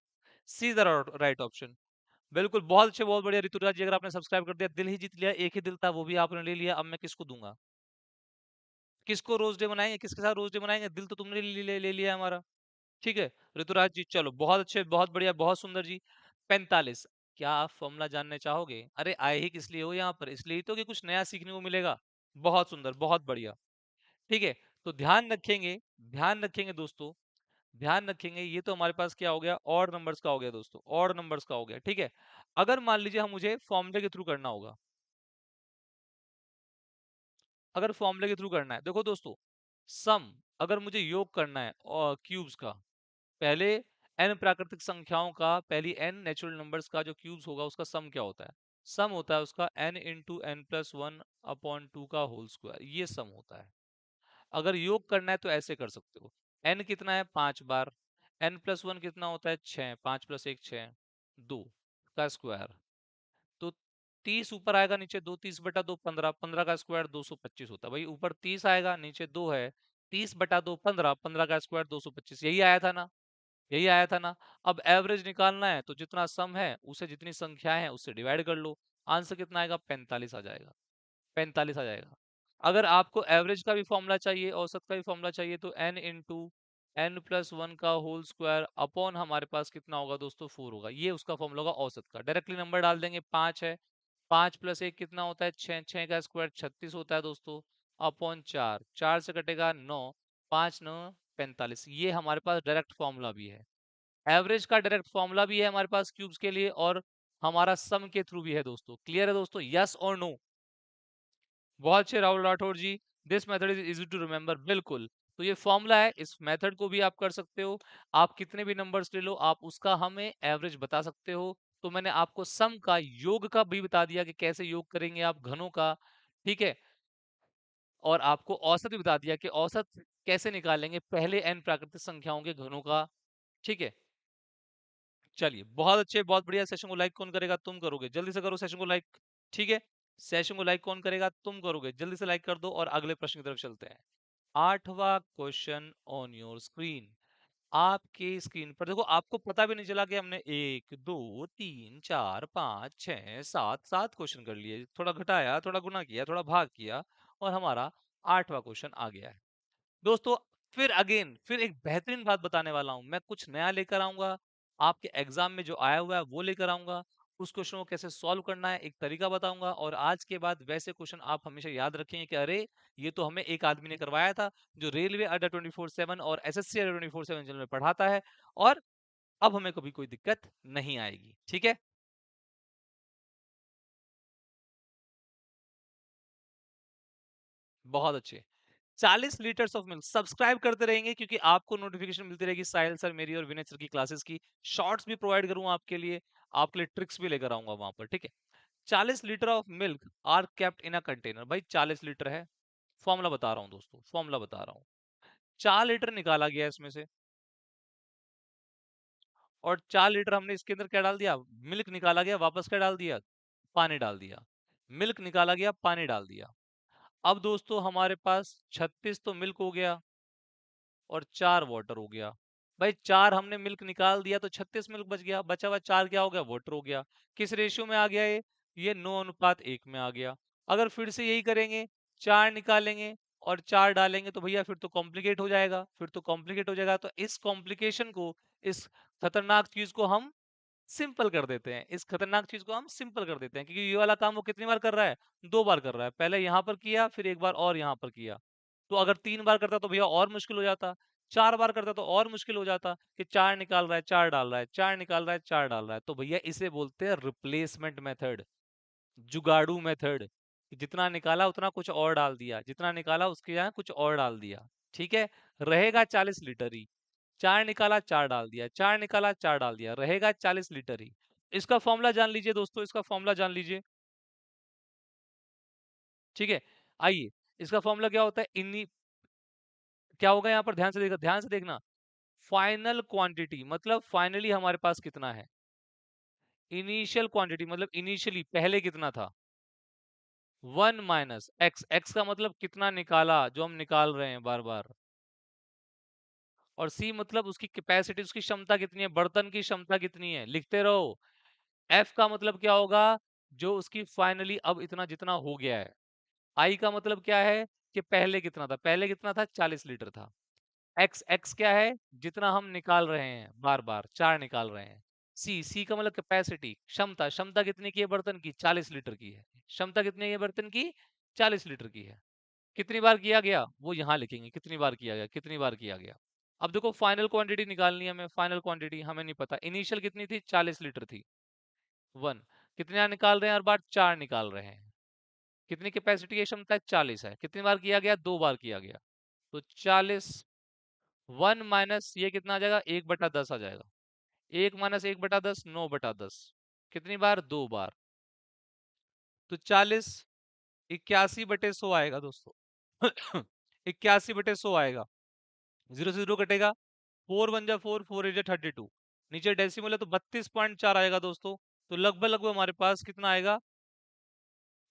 C is the right option. बिल्कुल, बहुत अच्छे, बहुत बढ़िया ऋतुराज जी, अगर आपने सब्सक्राइब कर दिया, दिल ही जीत लिया। एक ही दिल था, वो भी आपने ले लिया। अब मैं किसको दूंगा? किसको रोज डे मनाएंगे? किसके साथ रोज डे मनाएंगे? दिल तो तुमने ले लिया हमारा। ठीक है ऋतुराज जी, चलो बहुत अच्छे, बहुत बढ़िया, बहुत सुंदर जी। 45। क्या आप फॉर्मूला जानने चाहोगे? अरे आए ही किस लिए हो यहाँ पर? इसलिए ही तो कि कुछ नया सीखने को मिलेगा। बहुत सुंदर, बहुत बढ़िया। ठीक है, तो ध्यान रखेंगे, ध्यान रखेंगे दोस्तों, ध्यान रखेंगे। ये तो हमारे पास क्या हो गया? और नंबर्स का हो गया दोस्तों, और नंबर्स का हो गया। ठीक है, अगर मान लीजिए हम मुझे फॉर्मूले के थ्रू करना होगा, अगर फॉर्मूले के थ्रू करना है, देखो दोस्तों, सम, अगर मुझे योग करना है और क्यूब्स का, पहले n प्राकृतिक संख्याओं का, पहली n नेचुरल नंबर्स का जो क्यूब्स होगा उसका सम क्या होता है? सम होता है उसका n into N plus one upon two का होल स्क्वायर, ये सम होता है। अगर योग करना है तो ऐसे कर सकते हो। n कितना है? 5 बार। n प्लस वन कितना होता है? 6। 5 प्लस एक 6, 2 का स्क्वायर। तो 30 ऊपर आएगा, नीचे 2, 30 बटा 2 15, 15 का स्क्वायर 225 होता है। भाई ऊपर 30 आएगा, नीचे 2 है, 30 बटा 2 15, 15 का स्क्वायर 225, यही आया था ना? यही आया था ना? अब एवरेज निकालना है तो जितना सम है उसे जितनी संख्याएं हैं उससे डिवाइड कर लो। आंसर कितना आएगा? 45 आ जाएगा। 45 आ जाएगा। अगर आपको एवरेज का भी फॉर्मूला चाहिए, औसत का भी फॉर्मूला चाहिए, तो n into N plus one का होल स्क्वायर अपॉन हमारे पास कितना होगा दोस्तों? 4 होगा। ये उसका फॉर्मूला होगा औसत का। डायरेक्टली नंबर डाल देंगे। 5 है, 5 प्लस एक कितना होता है? 6, 6 का स्क्वायर 36 होता है दोस्तों, अपॉन 4, 4 से कटेगा 9, 5 9 45। ये हमारे पास डायरेक्ट फॉर्मूला भी है, एवरेज का डायरेक्ट फॉर्मूला भी है हमारे पास क्यूब्स के लिए, और हमारा सम के थ्रू भी है दोस्तों। क्लियर है दोस्तों? यस और नो? बहुत अच्छे Rahul Rathore ji. This method is easy to remember. बिल्कुल, तो ये फॉर्मूला है, इस मेथड को भी आप कर सकते हो। आप कितने भी नंबर्स ले लो, आप उसका हमें एवरेज बता सकते हो। तो मैंने आपको सम का, योग का भी बता दिया कि कैसे योग करेंगे आप घनों का। ठीक है, और आपको औसत भी बता दिया कि औसत कैसे निकालेंगे पहले n प्राकृतिक संख्याओं के घनों का। ठीक है, चलिए बहुत अच्छे, बहुत बढ़िया। सेशन को लाइक कौन करेगा? तुम करोगे, जल्दी से करो सेशन को लाइक। ठीक है, सेशन को लाइक कौन करेगा? तुम करोगे, जल्दी से लाइक कर दो और अगले प्रश्न की तरफ चलते हैं। आठवां क्वेश्चन ऑन योर स्क्रीन। आपके स्क्रीन पर देखो, आपको पता भी नहीं चला कि हमने एक दो तीन चार पाँच छह सात, सात क्वेश्चन कर लिए। थोड़ा घटाया, थोड़ा गुना किया, थोड़ा भाग किया, और हमारा आठवां क्वेश्चन आ गया है दोस्तों। फिर अगेन, फिर एक बेहतरीन बात बताने वाला हूं मैं, कुछ नया लेकर आऊंगा। आपके एग्जाम में जो आया हुआ है वो लेकर आऊंगा। उस क्वेश्चन को कैसे सॉल्व करना है एक तरीका बताऊंगा, और आज के बाद वैसे क्वेश्चन आप हमेशा याद रखेंगे कि अरे ये तो हमें एक आदमी ने करवाया था, जो रेलवे अड्डा 24/7 और एसएससी अड्डा 24/7 जनरल में पढ़ाता है, और अब हमें कभी कोई दिक्कत नहीं आएगी। ठीक है, बहुत अच्छे। 40 लीटर्स ऑफ मिल्क, सब्सक्राइब करते रहेंगे क्योंकि आपको नोटिफिकेशन मिलती रहेगी साहिल सर मेरी और विनय सर की क्लासेस की। शॉर्ट्स भी प्रोवाइड करूंगा आपके लिए, आपके लिए ट्रिक्स भी लेकर आऊंगा वहां पर। ठीक है, 40 litre of milk are kept in a container. भाई 40 लीटर है, फॉर्मूला बता रहा हूँ दोस्तों, फॉर्मूला बता रहा हूँ। 4 लीटर निकाला गया इसमें से, और 4 लीटर हमने इसके अंदर क्या डाल दिया? मिल्क निकाला गया, वापस क्या डाल दिया? पानी डाल दिया। मिल्क निकाला गया, पानी डाल दिया। अब दोस्तों हमारे पास 36 तो मिल्क हो गया, और 4 वाटर हो गया। भाई 4 हमने मिल्क निकाल दिया तो 36 मिल्क बच गया, बचा हुआ 4 क्या हो गया? वाटर हो गया। किस रेशियो में आ गया ये 9:1 में आ गया। अगर फिर से यही करेंगे, 4 निकालेंगे और 4 डालेंगे, तो भैया फिर तो कॉम्प्लिकेट हो जाएगा, फिर तो कॉम्प्लिकेट हो जाएगा। तो इस कॉम्प्लिकेशन को, इस खतरनाक चीज को हम सिंपल कर देते हैं, इस खतरनाक चीज को हम सिंपल कर देते हैं, क्योंकि ये वाला काम वो कितनी बार कर रहा है? 2 बार कर रहा है। पहले यहाँ पर किया, फिर एक बार और यहाँ पर किया। तो अगर 3 बार करता तो भैया और मुश्किल हो जाता, 4 बार करता तो और मुश्किल हो जाता, कि 4 निकाल रहा है 4 डाल रहा है, 4 निकाल रहा है 4 डाल रहा है। तो भैया इसे बोलते हैं रिप्लेसमेंट मेथड, जुगाड़ू मेथड। जितना निकाला उतना कुछ और डाल दिया, जितना निकाला उसके यहाँ कुछ और डाल दिया। ठीक है, रहेगा 40 लीटर ही। 4 निकाला 4 डाल दिया, 4 निकाला 4 डाल दिया, रहेगा 40 लीटर ही। इसका फॉर्मूला जान लीजिए दोस्तों, इसका फॉर्मूला जान लीजिए। ठीक है, आइए, इसका फॉर्मूला क्या होता है? इन्हीं, क्या होगा यहाँ पर? ध्यान से देखना, ध्यान से देखना। फाइनल क्वांटिटी मतलब फाइनली हमारे पास कितना है। इनिशियल क्वांटिटी मतलब इनिशियली पहले कितना था। 1 - एक्स का मतलब कितना निकाला, जो हम निकाल रहे हैं बार बार। और सी मतलब उसकी कैपेसिटी, उसकी क्षमता कितनी है, बर्तन की क्षमता कितनी है, लिखते रहो। एफ का मतलब क्या होगा, जो उसकी फाइनली अब इतना जितना हो गया है। आई का मतलब क्या है कि पहले कितना था, पहले कितना था 40 लीटर था। एक्स एक्स क्या है, जितना हम निकाल रहे हैं बार बार, चार निकाल रहे हैं। सी का मतलब कैपेसिटी, क्षमता, क्षमता कितनी की है बर्तन की, 40 लीटर की है। क्षमता कितनी है बर्तन की, 40 लीटर की है। कितनी बार किया गया वो यहाँ लिखेंगे, कितनी बार किया गया, कितनी बार किया गया। अब देखो फाइनल क्वांटिटी निकालनी है हमें, फाइनल क्वांटिटी हमें नहीं पता, इनिशियल कितनी थी 40 लीटर थी। 1 कितना निकाल रहे हैं, हर बार 4 निकाल रहे हैं। कितनी कैपेसिटी की क्षमता है, 40 है। कितनी बार किया गया, 2 बार किया गया। तो 40, 1 माइनस ये कितना आ जाएगा, 1/10 आ जाएगा। 1 माइनस 1/10, 9/10। कितनी बार, 2 बार। तो 40 81/100 आएगा दोस्तों। 81/100 आएगा। 0 से 0 कटेगा, 4 × 1 = 4, 4 × 8 = 32। नीचे डेसिमल है तो 32.4 आएगा दोस्तों। तो लगभग लगभग हमारे पास कितना आएगा,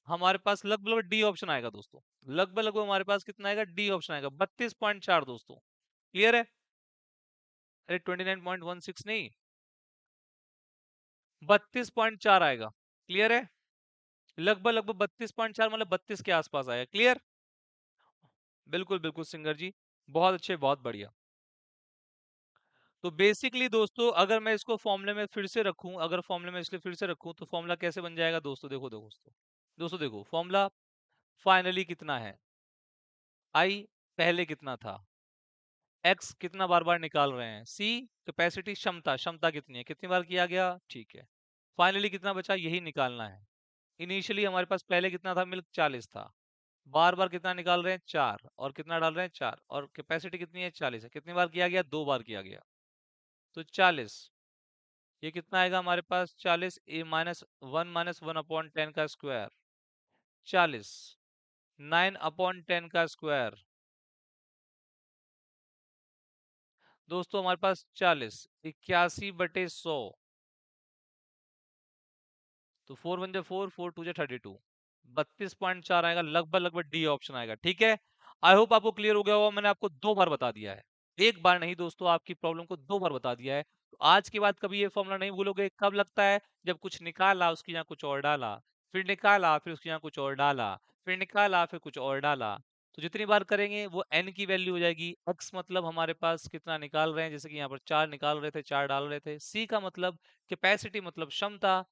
हमारे पास लगभग लगभग डी ऑप्शन आएगा दोस्तों। लगभग लगभग हमारे पास कितना आएगा, डी ऑप्शन आएगा, 32.4 दोस्तों। क्लियर है। अरे 29.16 नहीं, 32.4 आएगा। क्लियर है। लगभग लगभग 32.4 मतलब 32 के आसपास आएगा। क्लियर। बिल्कुल बिल्कुल सिंगर जी, बहुत अच्छे, बहुत बढ़िया। तो बेसिकली दोस्तों अगर मैं इसको फॉर्मूले में फिर से रखूं, अगर फॉर्मूले में इसलिए फिर से रखूं तो फॉर्मूला कैसे बन जाएगा दोस्तों, देखो देखो दोस्तों, देखो फॉर्मूला, फाइनली कितना है, आई पहले कितना था, एक्स कितना बार बार निकाल रहे हैं, सी कैपेसिटी क्षमता, क्षमता कितनी है, कितनी बार किया गया, ठीक है। फाइनली कितना बचा यही निकालना है। इनिशियली हमारे पास पहले कितना था, मिल्क 40 था। बार बार कितना निकाल रहे हैं, 4, और कितना डाल रहे हैं 4, और कैपेसिटी कितनी है 40 है। कितनी बार किया गया, 2 बार किया गया। तो 40, ये कितना आएगा हमारे पास, 40 ए माइनस 1 - 1/10 का स्क्वायर, 40, 9/10 का स्क्वायर। दोस्तों हमारे पास 40, 81/100। तो 4 × 1 = 4, 4 × 2 = 32, 32.4 आएगा, लगभग लगभग डी ऑप्शन आएगा। ठीक है। आई होप आपको क्लियर हो गया होगा, मैंने आपको 2 बार बता दिया है, एक बार नहीं दोस्तों, आपकी प्रॉब्लम को 2 बार बता दिया है। तो आज के बाद कभी ये फॉर्मूला नहीं भूलोगे, कब लगता है, जब कुछ निकाला उसकी यहाँ कुछ और डाला, फिर निकाला फिर उसकी यहाँ कुछ और डाला, फिर निकाला फिर कुछ और डाला। तो जितनी बार करेंगे वो n की वैल्यू हो जाएगी। x मतलब हमारे पास कितना निकाल रहे हैं, जैसे कि यहाँ पर 4 निकाल रहे थे, 4 डाल रहे थे। c का मतलब कैपेसिटी मतलब क्षमता।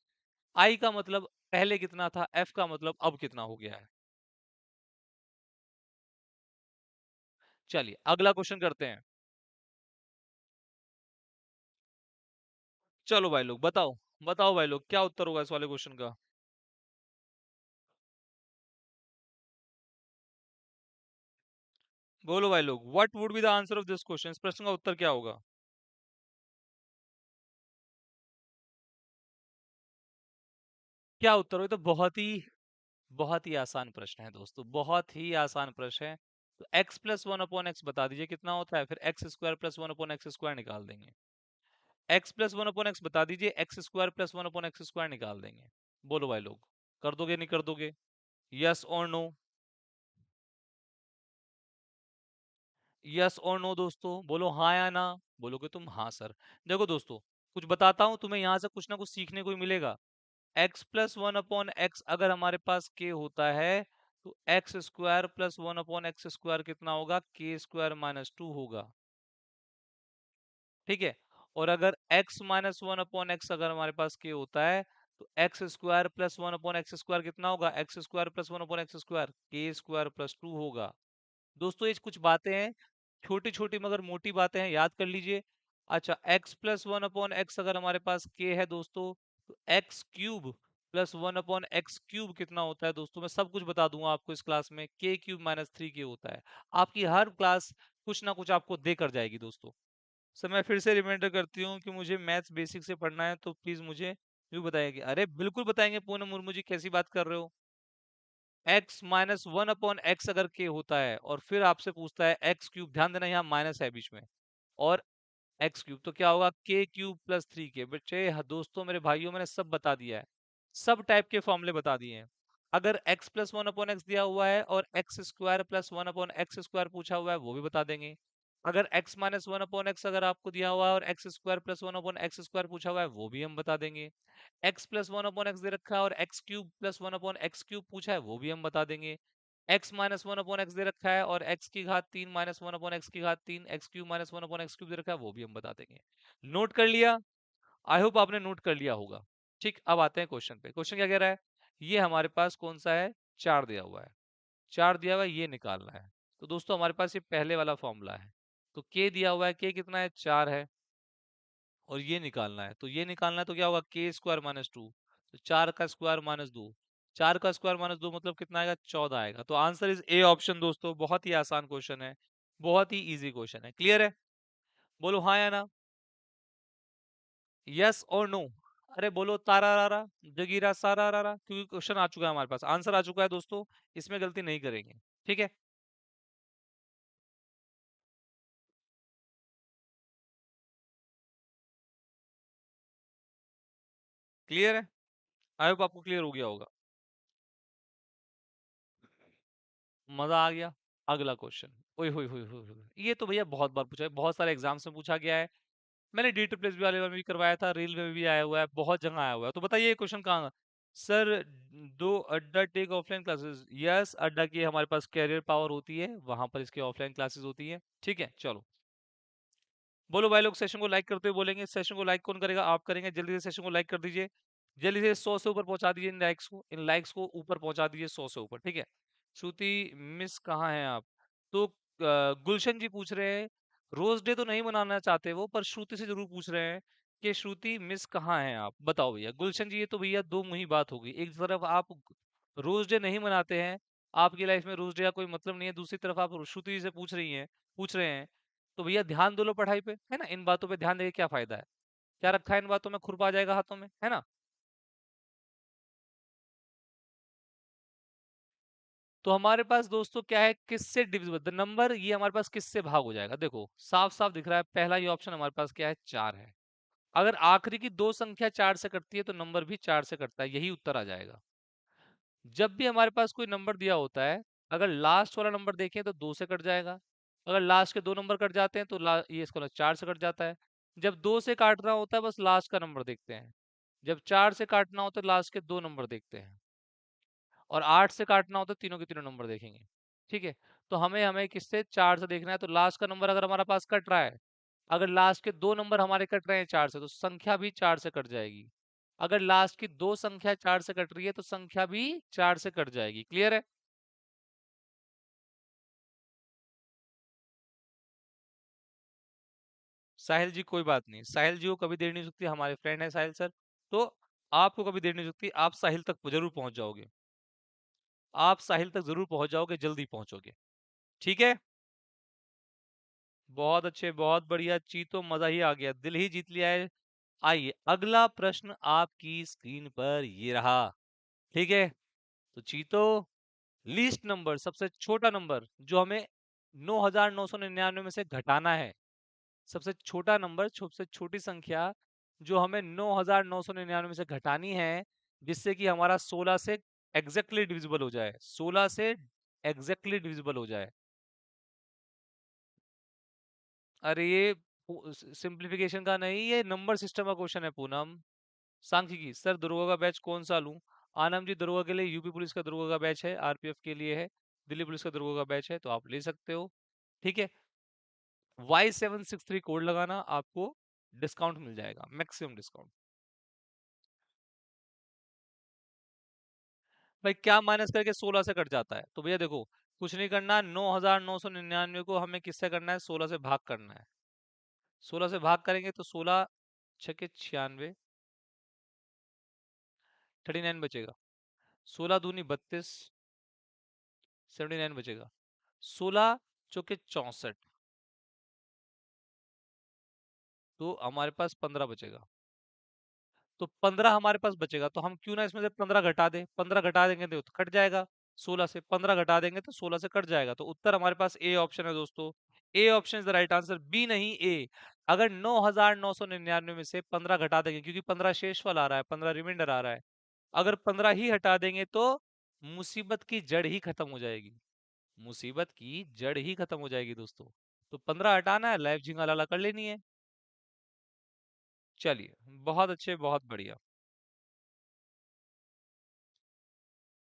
आई का मतलब पहले कितना था, एफ का मतलब अब कितना हो गया है। चलिए अगला क्वेश्चन करते हैं। चलो भाई लोग बताओ, बताओ भाई लोग क्या उत्तर होगा इस वाले क्वेश्चन का। बोलो भाई लोग, what would be the answer of this question, इस प्रश्न का उत्तर क्या होगा। क्या उत्तर हो, ये तो बहुत ही आसान प्रश्न है दोस्तों, बहुत ही आसान प्रश्न है। तो x+1/x बता दीजिए कितना होता है, फिर x² + 1/x² निकाल देंगे। x+1/x बता दीजिए, x² + 1/x² निकाल देंगे। बोलो भाई लोग, कर दोगे नहीं कर दोगे, यस और नो, यस और नो दोस्तों, बोलो हाँ या ना। बोलोगे तुम हाँ सर। देखो दोस्तों, कुछ बताता हूँ तुम्हें, यहाँ से कुछ ना कुछ सीखने को ही मिलेगा। x+1/x अगर हमारे पास k होता है, तो x² + 1/x² कितना होगा, k² - 2 होगा। ठीक है। और अगर x-1/x अगर हमारे पास k होता है, तो x² + 1/x² कितना होगा, x² + 1/x², k² + 2 होगा। दोस्तों ये कुछ बातें हैं, छोटी छोटी मगर मोटी बातें हैं, याद कर लीजिए। अच्छा, x+1/x अगर हमारे पास k है दोस्तों, तो x³ + 1/x³ कितना होता है दोस्तों, मैं सब कुछ बता दूंगा आपको इस क्लास में, k³ - 3k होता है। आपकी हर क्लास कुछ ना कुछ आपको दे कर जाएगी दोस्तों। सर मैं फिर से रिमाइंडर करती हूँ कि मुझे मैथ्स बेसिक से पढ़ना है, तो प्लीज मुझे भी बताएंगे। अरे बिल्कुल बताएंगे पूनम मुर्मू जी, कैसी बात कर रहे हो। x-1/x अगर k होता है और फिर आपसे पूछता है x³, ध्यान देना यहाँ माइनस है बीच में, और एक्स क्यूब तो क्या होगा, के क्यूब प्लस 3 के। बच्चे दोस्तों मेरे भाइयों मैंने सब बता दिया है, सब टाइप के फॉर्मूले बता दिए हैं। अगर x plus one upon X दिया हुआ है और X square plus one upon X square पूछा हुआ है वो भी बता देंगे। अगर x minus one upon X अगर आपको दिया हुआ है और X square plus one upon X square पूछा हुआ है वो भी हम बता देंगे। x plus one upon X दे रखा है और X cube plus one upon X cube पूछा है वो भी हम बता देंगे। x minus one upon X दे रखा है और x की घात 3 माइनस वन अपॉन एक्स की घात 3 X cube minus one upon X cube दे रखा है वो भी हम बता देंगे। नोट कर लिया? आई होप आपने नोट कर लिया होगा। ठीक, अब आते हैं क्वेश्चन पे। क्वेश्चन क्या कह रहा है, ये हमारे पास कौन सा है, 4 दिया हुआ है। 4 दिया हुआ है, ये निकालना है। तो दोस्तों हमारे पास ये पहले वाला फॉर्मूला है। तो k दिया हुआ है, k कितना है, 4 है। और ये निकालना है, तो ये निकालना है तो क्या होगा, के स्क्वायर माइनस टू। तो 4 का स्क्वायर माइनस दो, 4 का स्क्वायर माइनस दो मतलब कितना आएगा, 14 आएगा। तो आंसर इज ए ऑप्शन दोस्तों। बहुत ही आसान क्वेश्चन है, बहुत ही इजी क्वेश्चन है। क्लियर है? बोलो हाँ या ना, यस और नो। अरे बोलो तारा रारा जगीरा सारा रारा, क्योंकि क्वेश्चन आ चुका है हमारे पास, आंसर आ चुका है दोस्तों, इसमें गलती नहीं करेंगे। ठीक है, क्लियर है? आई होप आपको क्लियर हो गया होगा। मजा आ गया। अगला क्वेश्चन, ओए होए होए होए होए। ये तो भैया बहुत बार पूछा है, बहुत सारे एग्जाम्स में पूछा गया है। मैंने डी ट्रिपल एस बी वाले में भी करवाया था, रेल में भी आया हुआ है, बहुत जगह आया हुआ है। तो बताइए ये क्वेश्चन कहाँ। सर, दो अड्डा टेक ऑफलाइन क्लासेस, यस अड्डा की हमारे पास कैरियर पावर होती है, वहां पर इसकी ऑफलाइन क्लासेस होती है। ठीक है चलो, बोलो भाई लोग सेशन को लाइक करते हुए बोलेंगे। सेशन को लाइक कौन करेगा, आप करेंगे। जल्दी से सेशन को लाइक कर दीजिए, जल्दी से 100 से ऊपर पहुंचा दीजिए इन लाइक्स को, इन लाइक्स को ऊपर पहुंचा दीजिए 100 से ऊपर। ठीक है, श्रुति मिस कहाँ हैं आप? तो गुलशन जी पूछ रहे हैं, रोज डे तो नहीं मनाना चाहते वो, पर श्रुति से जरूर पूछ रहे हैं कि श्रुति मिस कहाँ हैं आप। बताओ भैया गुलशन जी, ये तो भैया दो मुही बात होगी। एक तरफ आप रोज डे नहीं मनाते हैं, आपकी लाइफ में रोज डे का कोई मतलब नहीं है, दूसरी तरफ आप श्रुति जी से पूछ रहे हैं। तो भैया ध्यान दो लो पढ़ाई पे, है ना। इन बातों पे ध्यान देके क्या फायदा है, क्या रखा है इन बातों में, खुरपा आ जाएगा हाथों में, है ना। तो हमारे पास दोस्तों क्या है, किससे डिविजिबल द नंबर, ये हमारे पास किससे भाग हो जाएगा। देखो साफ साफ दिख रहा है, पहला ये ऑप्शन हमारे पास क्या है, 4 है। अगर आखिरी की दो संख्या 4 से कटती है तो नंबर भी 4 से कटता है, यही उत्तर आ जाएगा। जब भी हमारे पास कोई नंबर दिया होता है, अगर लास्ट वाला नंबर देखें तो 2 से कट जाएगा। अगर लास्ट के दो नंबर कट जाते हैं तो ये इसका 4 से कट जाता है। जब 2 से काटना होता है बस लास्ट का नंबर देखते हैं। जब 4 से काटना होता है लास्ट के दो नंबर देखते हैं। और 8 से काटना होता है तीनों के तीनों नंबर देखेंगे। ठीक है, तो हमें हमें किससे, 4 से देखना है। तो लास्ट का नंबर अगर हमारे पास कट रहा है, अगर लास्ट के दो नंबर हमारे कट रहे हैं 4 से, तो संख्या भी 4 से कट जाएगी। अगर लास्ट की दो संख्या 4 से कट रही है तो संख्या भी 4 से कट जाएगी। क्लियर है? साहिल जी कोई बात नहीं, साहिल जी को कभी देर नहीं सकती, हमारे फ्रेंड है साहिल सर। तो आपको कभी देर नहीं सकती, आप साहिल तक जरूर पहुंच जाओगे, आप साहिल तक जरूर पहुंच जाओगे, जल्दी पहुंचोगे। ठीक है, बहुत अच्छे, बहुत बढ़िया चीतो, मजा ही आ गया, दिल ही जीत लिया है। आइए अगला प्रश्न आपकी स्क्रीन पर ये रहा। ठीक है, तो चीतो, लीस्ट नंबर, सबसे छोटा नंबर जो हमें 9999 में से घटाना है, सबसे छोटा नंबर, सबसे छोटी संख्या जो हमें 9999 में से घटानी है, जिससे कि हमारा 16 से एग्जैक्टली डिविजिबल हो जाए, 16 से एग्जैक्टली डिविजिबल हो जाए। अरे ये सिंप्लीफिकेशन का नहीं, ये नंबर सिस्टम का क्वेश्चन है पूनम। सांख्यिकी सर, दरोगा का बैच कौन सा लूं? आनंद जी दरोगा के लिए यूपी पुलिस का दरोगा का बैच है, आरपीएफ के लिए है, दिल्ली पुलिस का दरोगा का बैच है, तो आप ले सकते हो। ठीक है, Y763 कोड लगाना, आपको डिस्काउंट मिल जाएगा, मैक्सिमम डिस्काउंट। भाई क्या माइनस करके 16 से कट जाता है, तो भैया देखो कुछ नहीं करना, 9999 को हमें किससे करना है, 16 से भाग करना है। 16 से भाग करेंगे तो 16 छके 96, 39 बचेगा। 16 दूनी 32, 79 बचेगा। 16 चौके 64, तो हमारे पास 15 बचेगा। तो 15 हमारे पास बचेगा, तो हम क्यों ना इसमें से 15 घटा दें, 15 घटा देंगे तो कट जाएगा। 16 से 15 घटा देंगे तो 16 से कट जाएगा, तो उत्तर हमारे पास ए ऑप्शन है दोस्तों। A option is the right answer, B नहीं, ए। अगर 9,999 में से 15 घटा देंगे, क्योंकि 15 शेष वाला आ रहा है, 15 रिमाइंडर आ रहा है, अगर 15 ही हटा देंगे तो मुसीबत की जड़ ही खत्म हो जाएगी। मुसीबत की जड़ ही खत्म हो जाएगी दोस्तों। तो 15 हटाना है, लाइफ झिंगालाला कर लेनी है। चलिए, बहुत अच्छे, बहुत बढ़िया।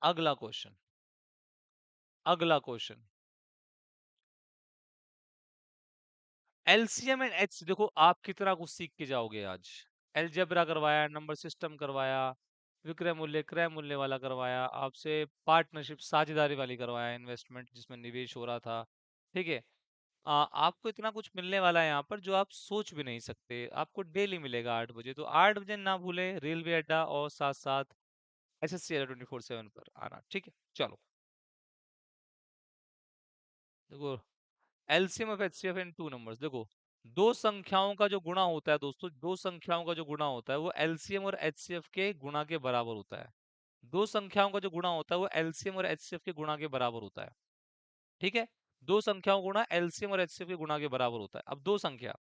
अगला क्वेश्चन, अगला क्वेश्चन। एलसीएम एंड एच, देखो आप कितना कुछ सीख के जाओगे आज। अलजेब्रा करवाया, नंबर सिस्टम करवाया, विक्रय मूल्य क्रय मूल्य वाला करवाया आपसे, पार्टनरशिप साझेदारी वाली करवाया, इन्वेस्टमेंट जिसमें निवेश हो रहा था। ठीक है। आपको इतना कुछ मिलने वाला है यहाँ पर जो आप सोच भी नहीं सकते। आपको डेली मिलेगा 8 बजे, तो 8 बजे ना भूले रेलवे अड्डा और साथ साथ एसएससी 24/7 पर आना। ठीक है, चलो। देखो, LCM of HCF in two numbers, देखो दो संख्याओं का जो गुणा होता है दोस्तों, दो संख्याओं का जो गुणा होता है वो एलसीएम और एचसीएफ के गुणा के बराबर होता है। दो संख्याओं का जो गुणा होता है वो एलसीएम और एचसीएफ के गुणा के बराबर होता है। ठीक है। दो संख्याओं का गुणा एलसीएम और एचसीएफ के गुणा के बराबर होता है। अब दो संख्या,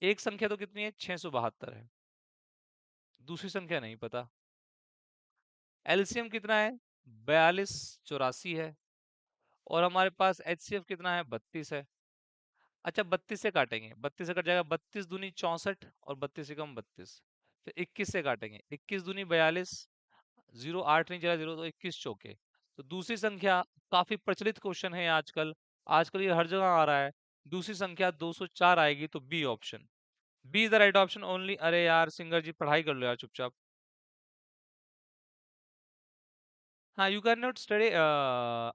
एक संख्या तो कितनी है, 672 है। दूसरी संख्या नहीं पता। एलसीएम कितना है, 4284 है। और हमारे पास एचसीएफ कितना है, 32 है। अच्छा, 32 से काटेंगे, 32 से कट जाएगा, 32 दूनी 64 और 32 एकम 32। फिर 21 से काटेंगे, 21 दूनी 42, 08 नहीं चला, 0 तो 21 चौके। तो दूसरी संख्या, काफी प्रचलित क्वेश्चन है आजकल, आजकल ये हर जगह आ रहा है। दूसरी संख्या 204 आएगी, तो B option, B is the right option only. अरे यार सिंगर जी, पढ़ाई कर लो यार चुपचाप। हाँ, you cannot study,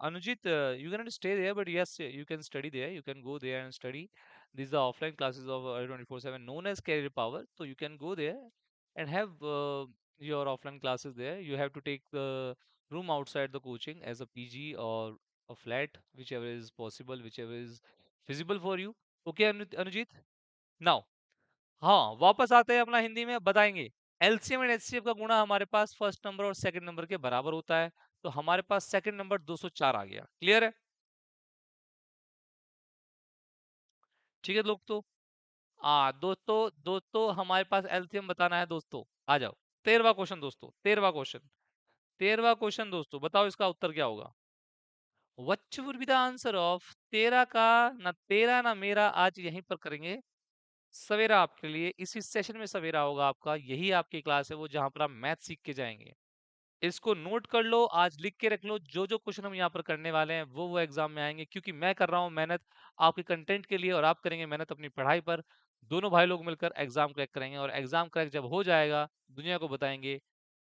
Anujit, you cannot stay there, but yes, you can study there. You can go there and study. These are offline classes of 24/7, known as Career Power. So you can go there and have your offline classes there. You have to take the room outside the coaching as a PG or a flat, whichever is possible, whichever is feasible for you. Okay, Anujit? Now, हाँ, वापस आते हैं अपना हिंदी में बताएंगे। एलसीएम एंड एचसीएफ का गुणा हमारे पास फर्स्ट नंबर और सेकंड नंबर के बराबर होता है। तो हमारे पास सेकंड नंबर 204 आ गया। क्लियर है? ठीक है दोस्तों। दोस्तों हमारे पास एलसीएम बताना है दोस्तों। आ जाओ। 13वां क्वेश्चन दोस्तों, 13वां क्वेश्चन। 13वां क्वेश्चन दोस्तों, बताओ इसका उत्तर क्या होगा। What would be the answer of 13 का, ना तेरा ना मेरा, आज यहीं पर करेंगे सवेरा आपके लिए। इसी सेशन में सवेरा होगा आपका, यही आपकी क्लास है वो जहां पर आप मैथ सीख के जाएंगे। इसको नोट कर लो, आज लिख के रख लो, जो जो क्वेश्चन हम यहाँ पर करने वाले हैं वो एग्जाम में आएंगे, क्योंकि मैं कर रहा हूँ मेहनत आपके कंटेंट के लिए और आप करेंगे मेहनत अपनी पढ़ाई पर। दोनों भाई लोग मिलकर एग्जाम क्रैक करेंगे, और एग्जाम क्रैक जब हो जाएगा दुनिया को बताएंगे।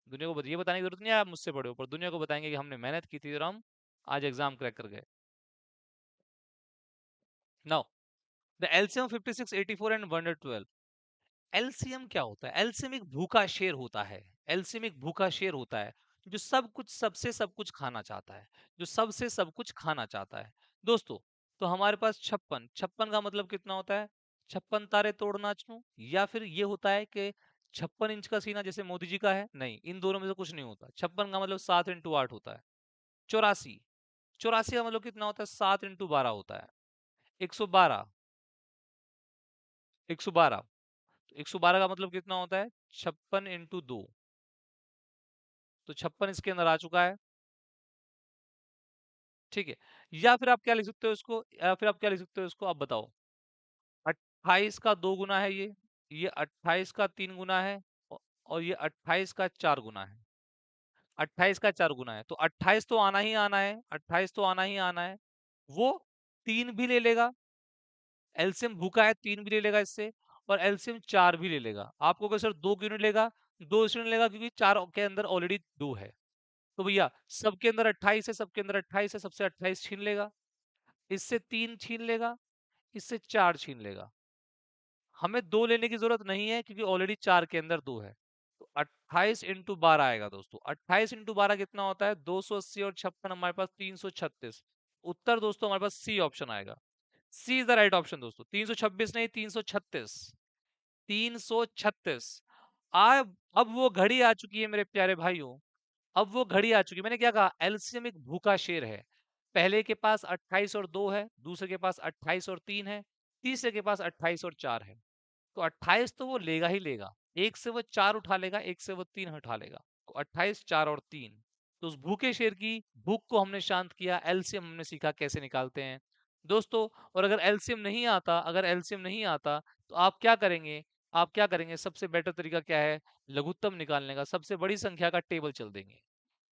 दुनिया को ये बताने की जरूरत नहीं है आप मुझसे बड़े हो, पर दुनिया को बताएंगे कि हमने मेहनत की थी और हम आज एग्जाम क्रैक कर गए। Now, the LCM 56, 84 and 112। LCM क्या होता है? एलसीएम एक भूखा शेर होता है। एलसीएम एक भूखा शेर होता है जो सब कुछ सबसे सब कुछ खाना चाहता है, जो सबसे सब कुछ खाना चाहता है दोस्तों। तो हमारे पास 56, 56 का मतलब कितना होता है, 56 तारे तोड़ नाच लूं, या फिर ये होता है कि 56 इंच का सीना जैसे मोदी जी का है, नहीं, इन दोनों में से कुछ नहीं होता। 56 का मतलब 7 × 8 होता है। 84, 84 का मतलब कितना होता है, 7 × 12 होता है। 112, 112, 112 का मतलब कितना होता है, 56 × 2। तो 56 इसके अंदर आ चुका है। ठीक है। या फिर आप क्या लिख सकते हो इसको, या फिर आप क्या लिख सकते हो इसको, आप बताओ। 28 का 2 गुना है ये 28 का 3 गुना है, और ये 28 का 4 गुना है। 28 का 4 गुना है, तो 28 तो आना ही आना है, 28 तो आना ही आना है। वो 3 भी ले लेगा, एलसीएम भूखा है, 3 भी ले लेगा इससे, और एलसीएम 4 भी ले लेगा। आपको अगर सर 2 क्यों नहीं लेगा, 2 इसलिए नहीं लेगा क्योंकि 4 के अंदर ऑलरेडी 2 है। तो भैया सबके अंदर 28 है, सबके अंदर 28 है, सबसे 28 छीन लेगा, इससे 3 छीन लेगा, इससे 4 छीन लेगा। हमें 2 लेने की जरूरत नहीं है क्योंकि ऑलरेडी 4 के अंदर 2 है। तो 28 × 12 आएगा दोस्तों। 28 × 12 कितना होता है, 280, और 56 हमारे पास 336। उत्तर दोस्तों हमारे पास सी ऑप्शन आएगा। सी इज द राइट ऑप्शन दोस्तों। 326 नहीं, 336, 336। अब वो घड़ी आ चुकी है मेरे प्यारे भाइयों, अब वो घड़ी आ चुकी है। मैंने क्या कहा, एलसीएम एक भूखा शेर है। पहले के पास 28 और 2 है, दूसरे के पास 28 और 3 है, तीसरे के पास 28 और 4 है। तो 28 तो वो लेगा ही लेगा, एक से वो 4 उठा लेगा, एक से वो 3 उठा लेगा, तो 28, 4 और 3। तो उस भूखे शेर की भूख को हमने शांत किया, एलसीएम हमने सीखा कैसे निकालते हैं दोस्तों। और अगर एलसीएम नहीं आता, अगर एलसीएम नहीं आता तो आप क्या करेंगे, आप क्या करेंगे, सबसे बेटर तरीका क्या है लघुत्तम निकालने का, सबसे बड़ी संख्या का टेबल चल देंगे।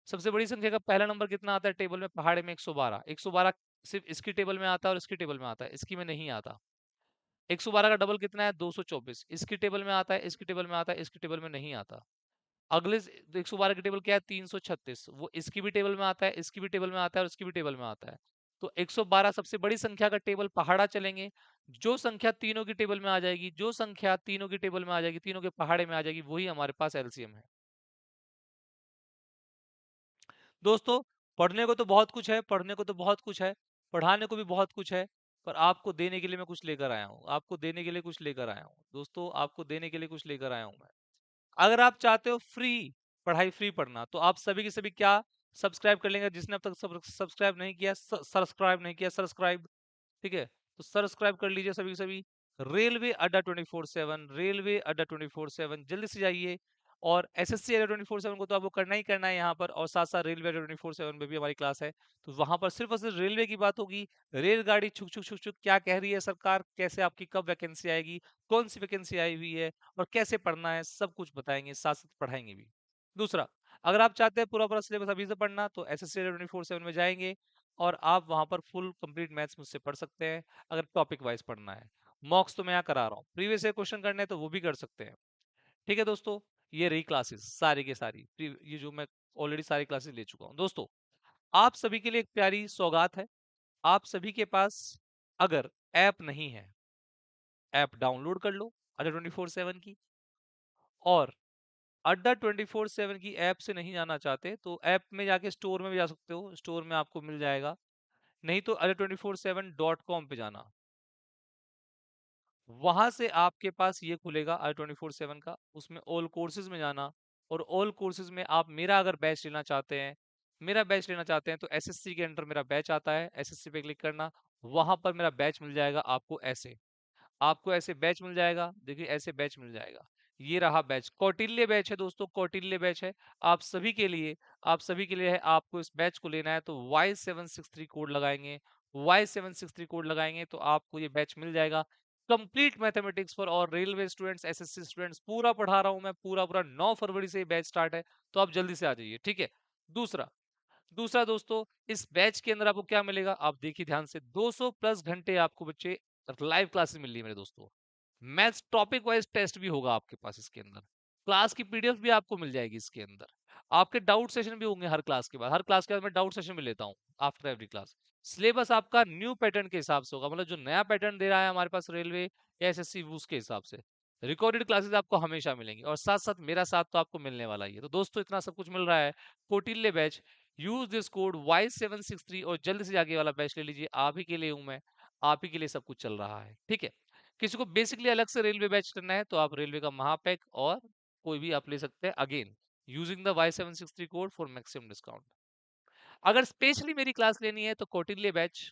सबसे बड़ी संख्या का पहला नंबर कितना आता है टेबल में, पहाड़े में 112। 112 सिर्फ इसकी टेबल में आता है और इसकी टेबल में आता है, इसकी में नहीं आता। 112 का डबल कितना है 224, इसकी टेबल में आता है, इसकी टेबल में आता है, इसकी टेबल में नहीं आता। अगले 112 की टेबल क्या है 336, वो इसकी भी टेबल में आता है, इसकी भी टेबल में आता है और इसकी भी टेबल में आता है। तो 112 सबसे बड़ी संख्या का टेबल पहाड़ा चलेंगे, जो संख्या तीनों की टेबल में आ जाएगी, जो संख्या तीनों की टेबल में आ जाएगी, तीनों के पहाड़े में आ जाएगी, वही हमारे पास एलसीएम है दोस्तों। पढ़ने को तो बहुत कुछ है, पढ़ने को तो बहुत कुछ है, पढ़ाने को भी बहुत कुछ है, पर आपको देने के लिए मैं कुछ लेकर आया हूँ, आपको देने के लिए कुछ लेकर आया हूँ दोस्तों, आपको देने के लिए कुछ लेकर आया हूँ मैं। अगर आप चाहते हो फ्री पढ़ाई, फ्री पढ़ना, तो आप सभी के सभी क्या सब्सक्राइब कर लेंगे, जिसने अब तक सब्सक्राइब नहीं किया, सब्सक्राइब नहीं किया, सब्सक्राइब, ठीक है, तो सब्सक्राइब कर लीजिए सभी के सभी। रेलवे अड्डा 24/7, रेलवे अड्डा 24/7, जल्दी से जाइए। और एसएससी अड्डा 24/7 को तो आपको करना ही करना है यहाँ पर, और साथ साथ रेलवे अड्डा 24/7 में भी हमारी क्लास है। तो वहां पर सिर्फ और सिर्फ रेलवे की बात होगी, रेलगाड़ी छुक छुक छुक छुक क्या कह रही है सरकार, कैसे आपकी कब वैकेंसी आएगी, कौन सी वैकेंसी आई हुई है, और कैसे पढ़ना है, सब कुछ बताएंगे, साथ साथ पढ़ाएंगे भी। दूसरा, अगर आप चाहते हैं पूरा पूरा सिलेबस अभी से पढ़ना, तो एसएससी 24/7 में जाएंगे और आप वहां पर फुल कंप्लीट मैथ्स मुझसे पढ़ सकते हैं, अगर टॉपिक वाइज पढ़ना है। मॉक्स तो मैं यहाँ करा रहा हूँ, प्रीवियस ईयर क्वेश्चन करने हैं तो वो भी कर सकते हैं। ठीक है दोस्तों, ये रही क्लासेस सारी के सारी, ये जो मैं ऑलरेडी सारी क्लासेस ले चुका हूँ दोस्तों। आप सभी के लिए एक प्यारी सौगात है, आप सभी के पास अगर ऐप नहीं है, ऐप डाउनलोड कर लो अड्डा 24/7 की। और अड्डा 24/7 की ऐप से नहीं जाना चाहते तो ऐप में जाके स्टोर में भी जा सकते हो, स्टोर में आपको मिल जाएगा। नहीं तो adda247.com पे जाना, वहां से आपके पास ये खुलेगा i24/7 का, उसमें ऑल कोर्सेज में जाना। और ऑल कोर्सेज में आप मेरा अगर बैच लेना चाहते हैं, मेरा बैच लेना चाहते हैं तो एसएससी के अंडर मेरा बैच आता है, एसएससी पे क्लिक करना, वहां पर मेरा बैच मिल जाएगा आपको ऐसे, आपको ऐसे बैच मिल जाएगा, देखिए ऐसे बैच मिल जाएगा। ये रहा बैच, कौटिल्य बैच है दोस्तों, कौटिल्य बैच है आप सभी के लिए, आप सभी के लिए है। आपको इस बैच को लेना है तो Y763 कोड लगाएंगे, Y763 कोड लगाएंगे तो आपको ये बैच मिल जाएगा। कंप्लीट मैथमेटिक्स फॉर और रेलवे स्टूडेंट्स, एसएससी स्टूडेंट्स, पूरा पढ़ा रहा हूं मैं, पूरा पूरा 9 फरवरी से ये बैच स्टार्ट है, तो आप जल्दी से आ जाइए, ठीक है। दूसरा, दूसरा दोस्तों, इस बैच के अंदर आपको क्या मिलेगा, आप देखिए ध्यान से, 200 प्लस घंटे आपको बच्चे लाइव क्लासेस मिल रही है मेरे दोस्तों। मैथ्स टॉपिक वाइज टेस्ट भी होगा आपके पास इसके अंदर, क्लास की पीडीएफ भी आपको मिल जाएगी इसके अंदर, आपके डाउट सेशन भी होंगे हर क्लास के बाद, हर क्लास के बाद मैं डाउट सेशन भी लेता हूँ आफ्टर एवरी क्लास। सिलेबस आपका न्यू पैटर्न के हिसाब से होगा, मतलब जो नया पैटर्न दे रहा है हमारे पास रेलवे या एसएससी, उसके हिसाब से रिकॉर्डेड क्लासेस आपको हमेशा मिलेंगी, और साथ साथ मेरा साथ तो आपको मिलने वाला ही है। तो दोस्तों इतना सब कुछ मिल रहा है, Kautilya batch, use this code Y763 और जल्दी से जाके वाला बैच ले लीजिए, आप ही के लिए हूं मैं, आप ही के लिए सब कुछ चल रहा है, ठीक है। किसी को बेसिकली अलग से रेलवे बैच करना है तो आप रेलवे का महापैक और कोई भी आप ले सकते हैं, again using the Y763 code for maximum discount. अगर स्पेशली मेरी क्लास लेनी है तो कौटिल्य बैच,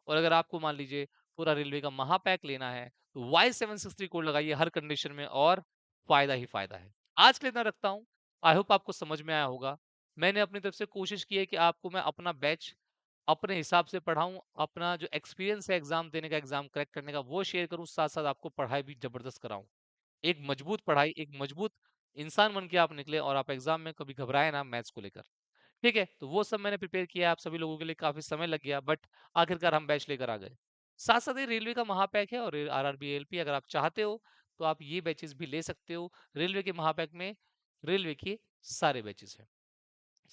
और अगर आपको मान लीजिए पूरा रेलवे का महापैक लेना है तो Y763 कोड लगाइए हर कंडीशन में, और फायदा ही फायदा है। आज के लिए इतना रखता हूँ, आई होप आपको समझ में आया होगा। मैंने अपनी तरफ से कोशिश की है कि आपको मैं अपना बैच अपने हिसाब से पढ़ाऊं, अपना जो एक्सपीरियंस है एग्जाम देने का, एग्जाम क्रैक करने का, वो शेयर करूं, साथ साथ आपको पढ़ाई भी जबरदस्त कराऊं। एक मजबूत पढ़ाई, एक मजबूत इंसान बन के आप निकले और आप एग्जाम में कभी घबराए ना मैथ्स को लेकर, ठीक है। तो वो सब मैंने प्रिपेयर किया, आप सभी लोगों के लिए काफी समय लग गया, बट आखिरकार हम बैच लेकर आ गए। साथ साथ ये रेलवे का महापैक है और आरआरबी एलपी, अगर आप चाहते हो तो आप ये बैचेस भी ले सकते हो। रेलवे के महापैक में रेलवे के सारे बैचेस हैं,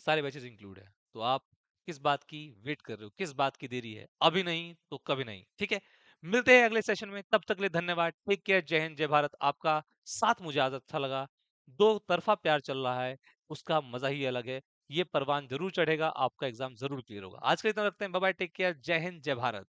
सारे बैचेस इंक्लूड है। तो आप किस बात की वेट कर रहे हो, किस बात की देरी है, अभी नहीं तो कभी नहीं, ठीक है। मिलते हैं अगले सेशन में, तब तक के लिए धन्यवाद, टेक केयर, जय हिंद, जय भारत। आपका साथ मुझे आज अच्छा लगा, दो तरफा प्यार चल रहा है, उसका मजा ही अलग है। ये परवान जरूर चढ़ेगा, आपका एग्जाम जरूर क्लियर होगा। आज के लिए इतना रखते हैं, बाय बाय, टेक केयर, जय हिंद, जय भारत।